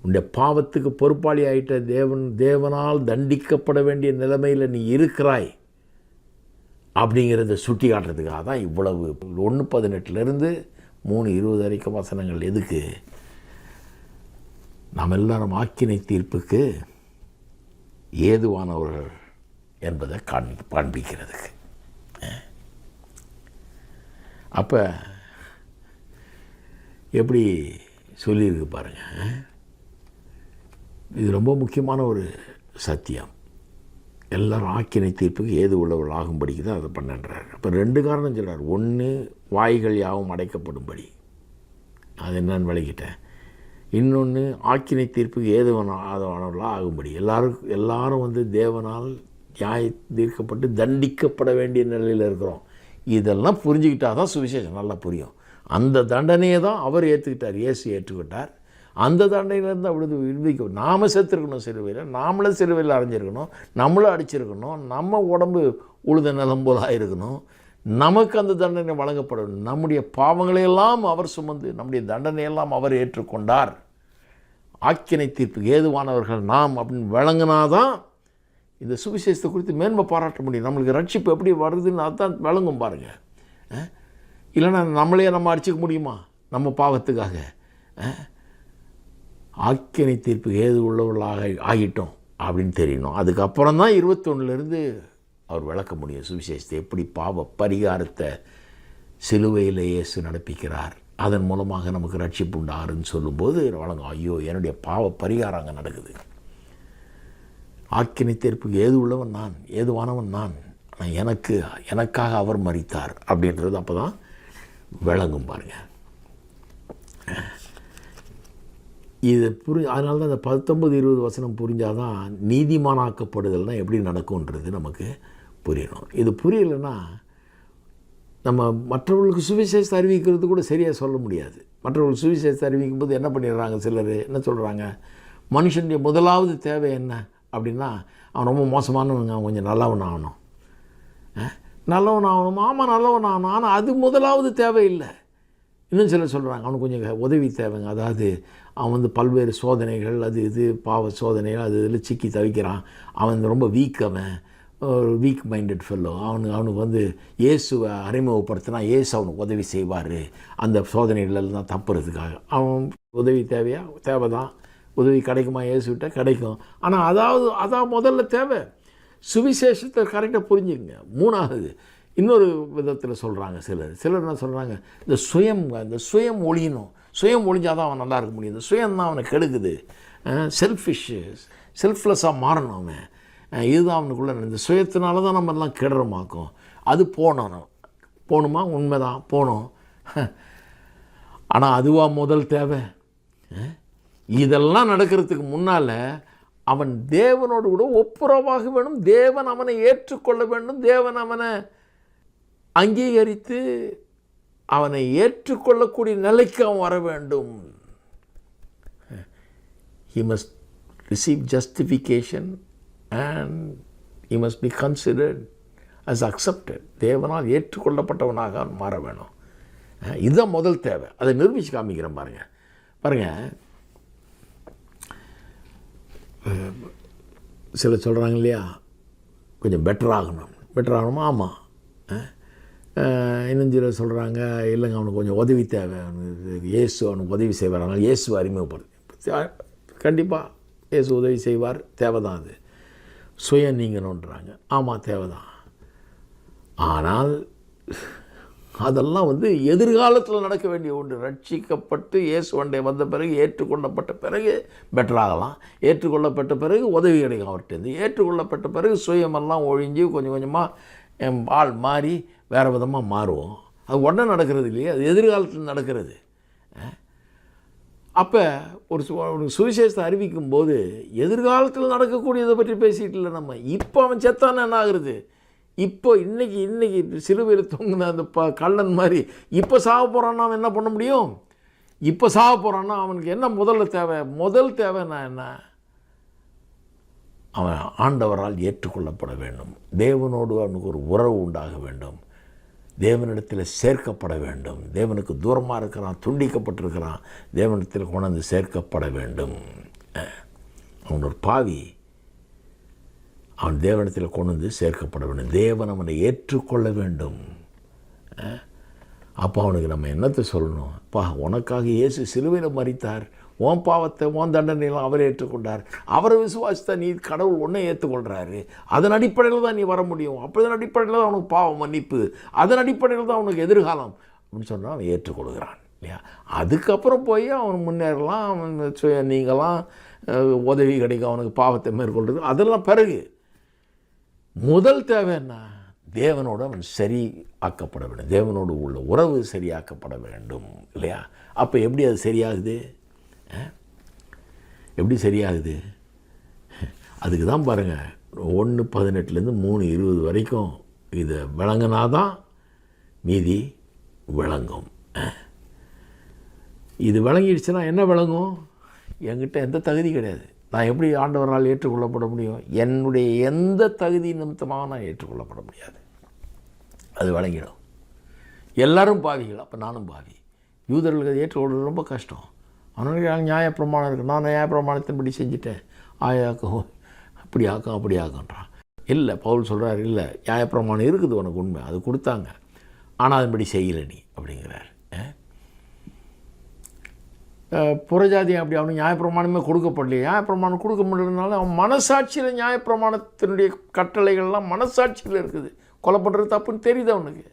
உன்னுடைய பாவத்துக்கு பொறுப்பாளி ஆகிட்ட தேவனால் தண்டிக்கப்பட வேண்டிய நிலைமையில் நீ இருக்கிறாய் அப்படிங்கிறத சுட்டி காட்டுறதுக்காக தான் இவ்வளவு 1:18 3:20 வரைக்கும் வசனங்கள். எதுக்கு? நாம் எல்லாரும் ஆக்கினை தீர்ப்புக்கு ஏதுவானவர்கள் என்பதை காண்பிக்கிறதுக்கு. அப்போ எப்படி சொல்லியிருக்கு பாருங்கள். இது ரொம்ப முக்கியமான ஒரு சத்தியம். எல்லோரும் ஆக்கினை தீர்ப்புக்கு ஏது உள்ளவர்கள் ஆகும்படிக்கு தான் அதை பண்ணுன்றார். அப்போ 2 காரணம் சொல்கிறார். ஒன்று, வாய்கள் யாவும் அடைக்கப்படும்படி, அது என்னன்னு விளக்கிட்டேன். இன்னொன்று, ஆக்கினை தீர்ப்புக்கு ஏதுவானவர்களாக ஆகும்படி. எல்லாரும் வந்து தேவனால் நியாய தீர்க்கப்பட்டு தண்டிக்கப்பட வேண்டிய நிலையில் இருக்கிறோம். இதெல்லாம் புரிஞ்சுக்கிட்டால் தான் சுவிசேஷம் நல்லா புரியும். அந்த தண்டனையை தான் அவர் ஏற்றுக்கிட்டார், இயேசு ஏற்றுக்கிட்டார். அந்த தண்டையிலேருந்து அவளுக்கு விடுவிக்க நாம் செத்துருக்கணும், சிலுவையில் நாமளும் சிலுவையில் அடைஞ்சிருக்கணும், நம்மளும் அடிச்சிருக்கணும், நம்ம உடம்பு உழுத நிலம் போல் ஆயிருக்கணும், நமக்கு அந்த தண்டனை வழங்கப்படணும். நம்முடைய பாவங்களையெல்லாம் அவர் சுமந்து நம்முடைய தண்டனையெல்லாம் அவர் ஏற்றுக்கொண்டார். ஆக்கினை தீர்ப்புக்கு ஏதுவானவர்கள் நாம் அப்படின்னு விளங்கினாதான் இந்த சுவிசேஷத்தை குறித்து மேன்மை பாராட்ட முடியும். நம்மளுக்கு ரட்சிப்பு எப்படி வருதுன்னு அதுதான் விளங்கும் பாருங்கள். இல்லைன்னா நம்மளே நம்ம அடிச்சிக்க முடியுமா நம்ம பாவத்துக்காக? ஆக்கினை தீர்ப்பு ஏது உள்ளவர்களாக ஆகிட்டோம் அப்படின்னு தெரியணும். அதுக்கப்புறம் தான் 21 அவர் விளக்க முடியும் சுவிசேஷத்தை, எப்படி பாவ பரிகாரத்தை சிலுவையில் இயேசு நடப்பிக்கிறார், அதன் மூலமாக நமக்கு ரட்சிப்பு உண்டாருன்னு சொல்லும்போது வழங்கும். ஐயோ, என்னுடைய பாவ பரிகாரம் அங்கே நடக்குது. ஆக்கினை தீர்ப்புக்கு ஏது உள்ளவன் நான், ஏதுவானவன் நான், ஆனால் எனக்காக அவர் மரித்தார் அப்படின்றது அப்போ தான் விளங்கும் பாருங்கள். இது அதனால தான் அந்த 19-20 வசனம் புரிஞ்சால் தான் நீதிமானாக்கப்படுதல்னால் எப்படி நடக்கும்ன்றது நமக்கு புரியணும். இது புரியலைன்னா நம்ம மற்றவர்களுக்கு சுவிசேஷத்தை அறிவிக்கிறது கூட சரியாக சொல்ல முடியாது. மற்றவர்களுக்கு சுவிசேஷத்தை அறிவிக்கும் போது என்ன பண்ணிடுறாங்க, சிலர் என்ன சொல்கிறாங்க, மனுஷனுடைய முதலாவது தேவை என்ன அப்படின்னா, அவன் ரொம்ப மோசமானவனுங்க, அவன் கொஞ்சம் நல்லவன் ஆகணும், நல்லவன் ஆகணும். ஆமாம், நல்லவன் ஆகணும், ஆனால் அது முதலாவது தேவையில்லை. இன்னும் சிலர் சொல்கிறாங்க அவனுக்கு கொஞ்சம் உதவி தேவைங்க, அதாவது அவன் வந்து பல்வேறு சோதனைகள், அது இது பாவ சோதனைகள், அது இதில் சிக்கி தவிக்கிறான், அவன் ரொம்ப ஒரு வீக் மைண்டட் ஃபெல்லோ, அவனுக்கு வந்து இயேசுவை அறிமுகப்படுத்தினா இயேசு அவனுக்கு உதவி செய்வார் அந்த சோதனைகளெல்லாம் தப்புறதுக்காக. அவன் உதவி தேவை தான், உதவி கிடைக்குமா இயேசுகிட்ட? கிடைக்கும். ஆனால் அதான் முதல்ல தேவை. சுவிசேஷத்தை கரெக்டாக புரிஞ்சுக்குங்க. 3வது இன்னொரு விதத்தில் சொல்கிறாங்க சிலர் என்ன சொல்கிறாங்க, இந்த சுயம் ஒழியணும், சுயம் ஒழிஞ்சால் தான் அவன் நல்லா இருக்க முடியும், இந்த சுயம் தான் அவனை கெடுக்குது, செல்ஃப்லெஸ்ஸாக மாறணும் அவன், இதுதான் அவனுக்குள்ளே இந்த சுயத்தினால தான் நம்ம எல்லாம் கெடுறமாக்கும். அது போகணுமா? உண்மைதான், போகணும். ஆனால் அதுவா முதல் தேவை? இதெல்லாம் நடக்கிறதுக்கு முன்னால் அவன் தேவனோடு கூட ஒப்புரவாக வேணும், தேவன் அவனை ஏற்றுக்கொள்ள வேண்டும், தேவன் அவனை அங்கீகரித்து அவனை ஏற்றுக்கொள்ளக்கூடிய நிலைக்கு அவன் வர வேண்டும். He must receive justification and he must be considered as accepted. தேவனால் ஏற்றுக்கொள்ளப்பட்டவனாக அவன் மாற வேணும். இதுதான் முதல் தேவை. அதை நிரூபித்து காமிக்கிறேன் பாருங்கள். சிலர் சொல்கிறாங்க இல்லையா, கொஞ்சம் பெட்டர் ஆகணுமா? ஆமாம், இன்னும் சிலர் சொல்கிறாங்க, இல்லைங்க அவனுக்கு கொஞ்சம் உதவி தேவை, அவனுக்கு இயேசு அவனுக்கு உதவி செய்வார், அதனால் இயேசுவை அறிமுகப்படுது. கண்டிப்பாக இயேசு உதவி செய்வார், தேவை தான் அது. சுய நீங்கணுன்றாங்க. ஆமாம், தேவை தான். ஆனால் அதெல்லாம் எதிர்காலத்தில் நடக்க வேண்டிய ஒன்று. ரட்சிக்கப்பட்டு இயேசு வண்டை வந்த பிறகு, ஏற்றுக்கொள்ளப்பட்ட பிறகு பெட்டராகலாம். ஏற்றுக்கொள்ளப்பட்ட பிறகு உதவி கிடைக்கும் அவர்கிட்ட. ஏற்றுக்கொள்ளப்பட்ட பிறகு சுயமெல்லாம் ஒழிஞ்சு கொஞ்சம் கொஞ்சமாக ஆள் மாறி வேறு விதமாக மாறுவோம். அது உடனே நடக்கிறது இல்லையே, அது எதிர்காலத்தில் நடக்கிறது. அப்போ ஒரு சுவிசேஷத்தை அறிவிக்கும் போது எதிர்காலத்தில் நடக்கக்கூடியதை பற்றி பேசிகிட்டு இல்லை நம்ம. இப்போ அவன் செத்தானே என்ன ஆகுறது? இப்போ இன்னைக்கு சிலுவையில் தொங்கின அந்த கள்ளன் மாதிரி இப்போ சாக போகிறான்னா அவன் என்ன பண்ண முடியும்? இப்போ சாக போகிறான்னா அவனுக்கு என்ன முதல் தேவைன்னா என்ன? அவன் ஆண்டவரால் ஏற்றுக்கொள்ளப்பட வேண்டும். தேவனோடு அவனுக்கு ஒரு உறவு உண்டாக வேண்டும். தேவனிடத்தில் சேர்க்கப்பட வேண்டும். தேவனுக்கு தூரமாக இருக்கிறான், துண்டிக்கப்பட்டிருக்கிறான், தேவனிடத்தில் கொண்டு சேர்க்கப்பட வேண்டும். அவன் ஒரு பாவி, அவன் தேவனிடத்தில் கொண்டு சேர்க்கப்பட வேண்டும். தேவன் அவனை ஏற்றுக்கொள்ள வேண்டும். அப்போ அவனுக்கு நம்ம என்னத்தை சொல்லணும்? அப்பா, உனக்காக இயேசு சிலுவையில் மரித்தார், உன் பாவத்தை உன் தண்டனையெல்லாம் அவரை ஏற்றுக்கொண்டார், அவரை விசுவாசித்தா நீ கடவுள் ஒன்றை ஏற்றுக்கொள்கிறாரு. அதன் அடிப்படையில் தான் நீ வர முடியும். அப்போதன் அடிப்படையில் தான் அவனுக்கு பாவம் மன்னிப்பு, அதன் அடிப்படையில் தான் அவனுக்கு எதிர்காலம் அப்படின்னு சொன்னால் அவன் ஏற்றுக்கொள்கிறான் இல்லையா? அதுக்கப்புறம் போய் அவன் முன்னேறலாம், அவன் நீங்களாம் உதவி கிடைக்கும், அவனுக்கு பாவத்தை மேற்கொள்கிறது, அதெல்லாம் பிறகு. முதல் தேவை என்ன? தேவனோடு அவன் சரி ஆக்கப்பட வேண்டும். தேவனோடு உள்ள உறவு சரியாக்கப்பட வேண்டும் இல்லையா? அப்போ எப்படி அது சரியாகுது? எப்படி சரியாகுது? அதுக்கு தான் பாருங்கள், 1:18 3:20 வரைக்கும் இதை விளங்கினாதான் மீதி விளங்கும். இது விளங்கிடுச்சுன்னா என்ன விளங்கும்? என்கிட்ட எந்த தகுதி கிடையாது. நான் எப்படி ஆண்டவரால் ஏற்றுக்கொள்ளப்பட முடியும்? என்னுடைய எந்த தகுதி நிமித்தமாக நான் ஏற்றுக்கொள்ளப்பட முடியாது. அது விளங்கிடும். எல்லாரும் பாவிகள், அப்போ நானும் பாவி. யூதர்களுக்கு அதை ஏற்றுக்கொள்வது ரொம்ப கஷ்டம். அவனுக்கு நியாயப்பிரமாணம் இருக்குது, நான் நியாயப்பிரமாணத்தின்படி செஞ்சுட்டேன், ஆயாக்கும் அப்படி ஆக்கும் அப்படி ஆக்குன்றான். இல்லை, பவுல் சொல்கிறார், இல்லை நியாயப்பிரமாணம் இருக்குது உனக்கு, உண்மை அது கொடுத்தாங்க, ஆனால் அதன்படி செய்யலை நீ அப்படிங்கிறார். புறஜாதி அப்படி அவனுக்கு நியாயப்பிரமாணமே கொடுக்கப்படலையே. நியாயப்பிரமாணம் கொடுக்க முடியலனால அவன் மனசாட்சியில் நியாயப்பிரமாணத்தினுடைய கட்டளைகள்லாம் மனசாட்சியில் இருக்குது. கொலை பண்ணுறது தப்புன்னு தெரியுது அவனுக்கு,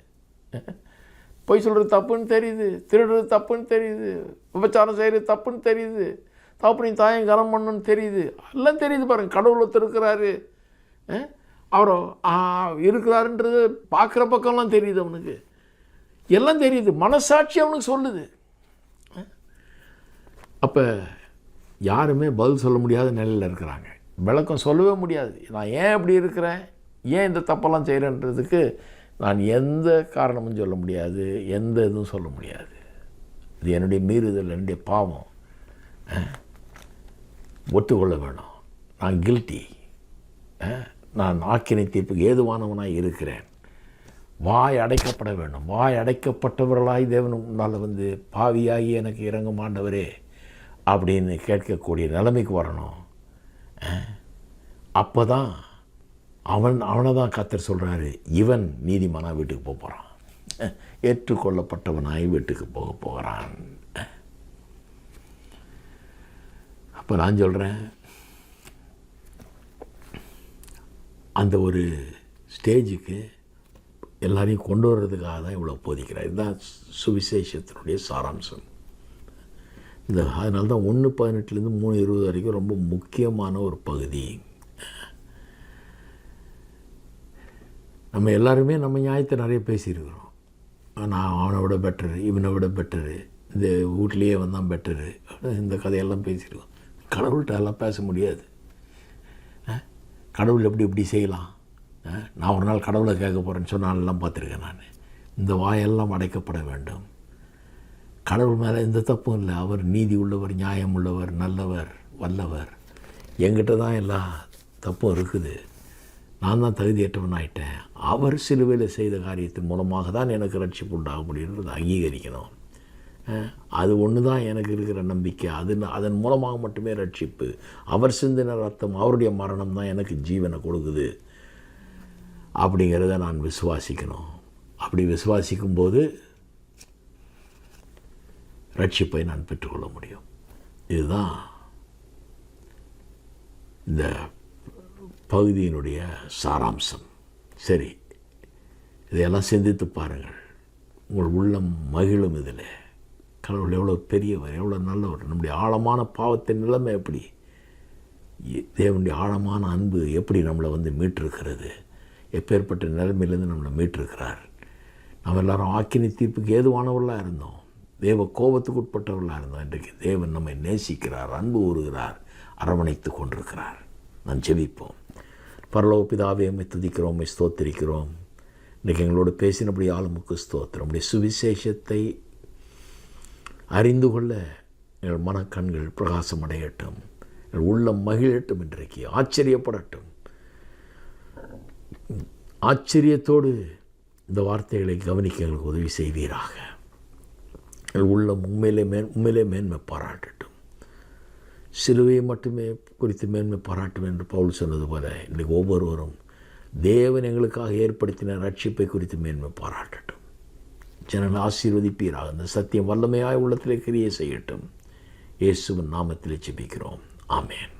பொய் சொல்கிறது தப்புன்னு தெரியுது, திருடுறது தப்புன்னு தெரியுது, விபச்சாரம் செய்கிறது தப்புன்னு தெரியுது, தப்புனி தாயம் கரம் பண்ணணுன்னு தெரியுது, எல்லாம் தெரியுது. பாருங்கள், கடவுள் ஒருத்தர் இருக்கிறாரு, அவரை இருக்கிறாருன்றது பார்க்குற பக்கம்லாம் தெரியுது அவனுக்கு, எல்லாம் தெரியுது, மனசாட்சி அவனுக்கு சொல்லுது. அப்போ யாருமே பதில் சொல்ல முடியாத நிலையில் இருக்கிறாங்க. விளக்கம் சொல்லவே முடியாது. நான் ஏன் இப்படி இருக்கிறேன், ஏன் இந்த தப்பெல்லாம் செய்கிறேன்றதுக்கு நான் எந்த காரணமும் சொல்ல முடியாது, எந்த இதுவும் சொல்ல முடியாது. இது என்னுடைய மீறுதல், என்னுடைய பாவம். ஒத்துக்கொள்ள வேணும், நான் கில்ட்டி, நான் ஆக்கினை தீர்ப்புக்கு ஏதுவானவனாக இருக்கிறேன். வாய் அடைக்கப்பட வேண்டும். வாய் அடைக்கப்பட்டவர்களாய் தேவன் முன்னால் பாவியாகி எனக்கு இறங்கும் ஆண்டவரே அப்படின்னு கேட்கக்கூடிய நிலைமைக்கு வரணும். அப்போ தான் அவனை தான் கர்த்தர் சொல்கிறாரு, இவன் நீதிமானாக வீட்டுக்கு போக போகிறான், ஏற்றுக்கொள்ளப்பட்டவனாய் வீட்டுக்கு போகிறான். அப்போ நான் சொல்கிறேன், அந்த ஒரு ஸ்டேஜுக்கு எல்லாரையும் கொண்டு வர்றதுக்காக தான் இவ்வளோ போதிக்கிறார். இதுதான் சுவிசேஷத்தினுடைய சாராம்சம். அதனால தான் 1:18 3:20 வரைக்கும் ரொம்ப முக்கியமான ஒரு பகுதி. நம்ம எல்லாருமே நம்ம நியாயத்தை நிறைய பேசியிருக்கிறோம். நான் அவனை விட பெட்டரு, இவனை விட பெட்டரு, இந்த வீட்லேயே வந்தான் பெட்டரு, இந்த கதையெல்லாம் பேசியிருக்கோம். கடவுள்கிட்ட எல்லாம் பேச முடியாது. கடவுள் எப்படி செய்யலாம்? நான் ஒரு நாள் கடவுளை கேட்க போகிறேன்னு சொன்னாலெல்லாம் பார்த்துருக்கேன் நான். இந்த வாயெல்லாம் அடைக்கப்பட வேண்டும். கடவுள் மேலே எந்த தப்பும் இல்லை. அவர் நீதி உள்ளவர், நியாயம் உள்ளவர், நல்லவர், வல்லவர். என்கிட்ட தான் எல்லா தப்பும் இருக்குது. நான் தான் தகுதியற்றவன் ஆகிட்டேன். அவர் சிலுவையில் செய்த காரியத்தின் மூலமாக தான் எனக்கு ரட்சிப்பு உண்டாக முடியுன்றதை அங்கீகரிக்கணும். அது ஒன்று தான் எனக்கு இருக்கிற நம்பிக்கை. அதன் மூலமாக மட்டுமே ரட்சிப்பு. அவர் சிந்தின ரத்தம், அவருடைய மரணம் தான் எனக்கு ஜீவனை கொடுக்குது அப்படிங்கிறத நான் விசுவாசிக்கணும். அப்படி விசுவாசிக்கும்போது ரட்சிப்பை நான் பெற்றுக்கொள்ள முடியும். இதுதான் இந்த பகுதியினுடைய சாராம்சம். சரி, இதையெல்லாம் சிந்தித்து பாருங்கள். உங்கள் உள்ளம் மகிழும். இதில் கடவுள் எவ்வளோ பெரியவர், எவ்வளோ நல்லவர். நம்முடைய ஆழமான பாவத்தின் நிலைமை எப்படி, தேவனுடைய ஆழமான அன்பு எப்படி நம்மளை மீட்டிருக்கிறது, எப்பேற்பட்ட நிலைமையிலேருந்து நம்மளை மீட்டிருக்கிறார். நம்ம எல்லாரும் ஆக்கினி தீர்ப்புக்கு ஏதுவானவர்களாக இருந்தோம், தேவ கோபத்துக்கு உட்பட்டவர்களாக இருந்தோம். இன்றைக்கு தேவன் நம்மை நேசிக்கிறார், அன்பு கூறுகிறார், அரவணைத்து கொண்டிருக்கிறார். நான் ஜெபிப்போம். பரலோக பிதாவே, உம்மை துதிக்கிறோம், உம்மை ஸ்தோத்திரிக்கிறோம். இன்றைக்கு எங்களோடு பேசினபடி ஆளுமுக்கு ஸ்தோத்திரம். உம்முடைய சுவிசேஷத்தை அறிந்து கொள்ள எங்கள் மனக்கண்கள் பிரகாசம் அடையட்டும், எங்கள் உள்ளம் மகிழட்டும், இன்றைக்கு ஆச்சரியப்படட்டும். ஆச்சரியத்தோடு இந்த வார்த்தைகளை கவனிக்க எங்களுக்கு உதவி செய்வீராக. எங்கள் உள்ளம் உண்மையிலே மேன்மை பாராட்டட்டும். சிலுவையை மட்டுமே குறித்து மேன்மை பாராட்டும் என்று பவுல் சொன்னது போல இன்றைக்கு ஒவ்வொருவரும் தேவன் எங்களுக்காக ஏற்படுத்தின ரட்சிப்பை குறித்து மேன்மை பாராட்டட்டும். ஜனங்கள் ஆசீர்வதிப்பீராக. இந்த சத்தியம் வல்லமையாய் உள்ளத்திலே கிரியை செய்யட்டும். இயேசுவின் நாமத்திலே ஜெபிக்கிறோம். ஆமென்.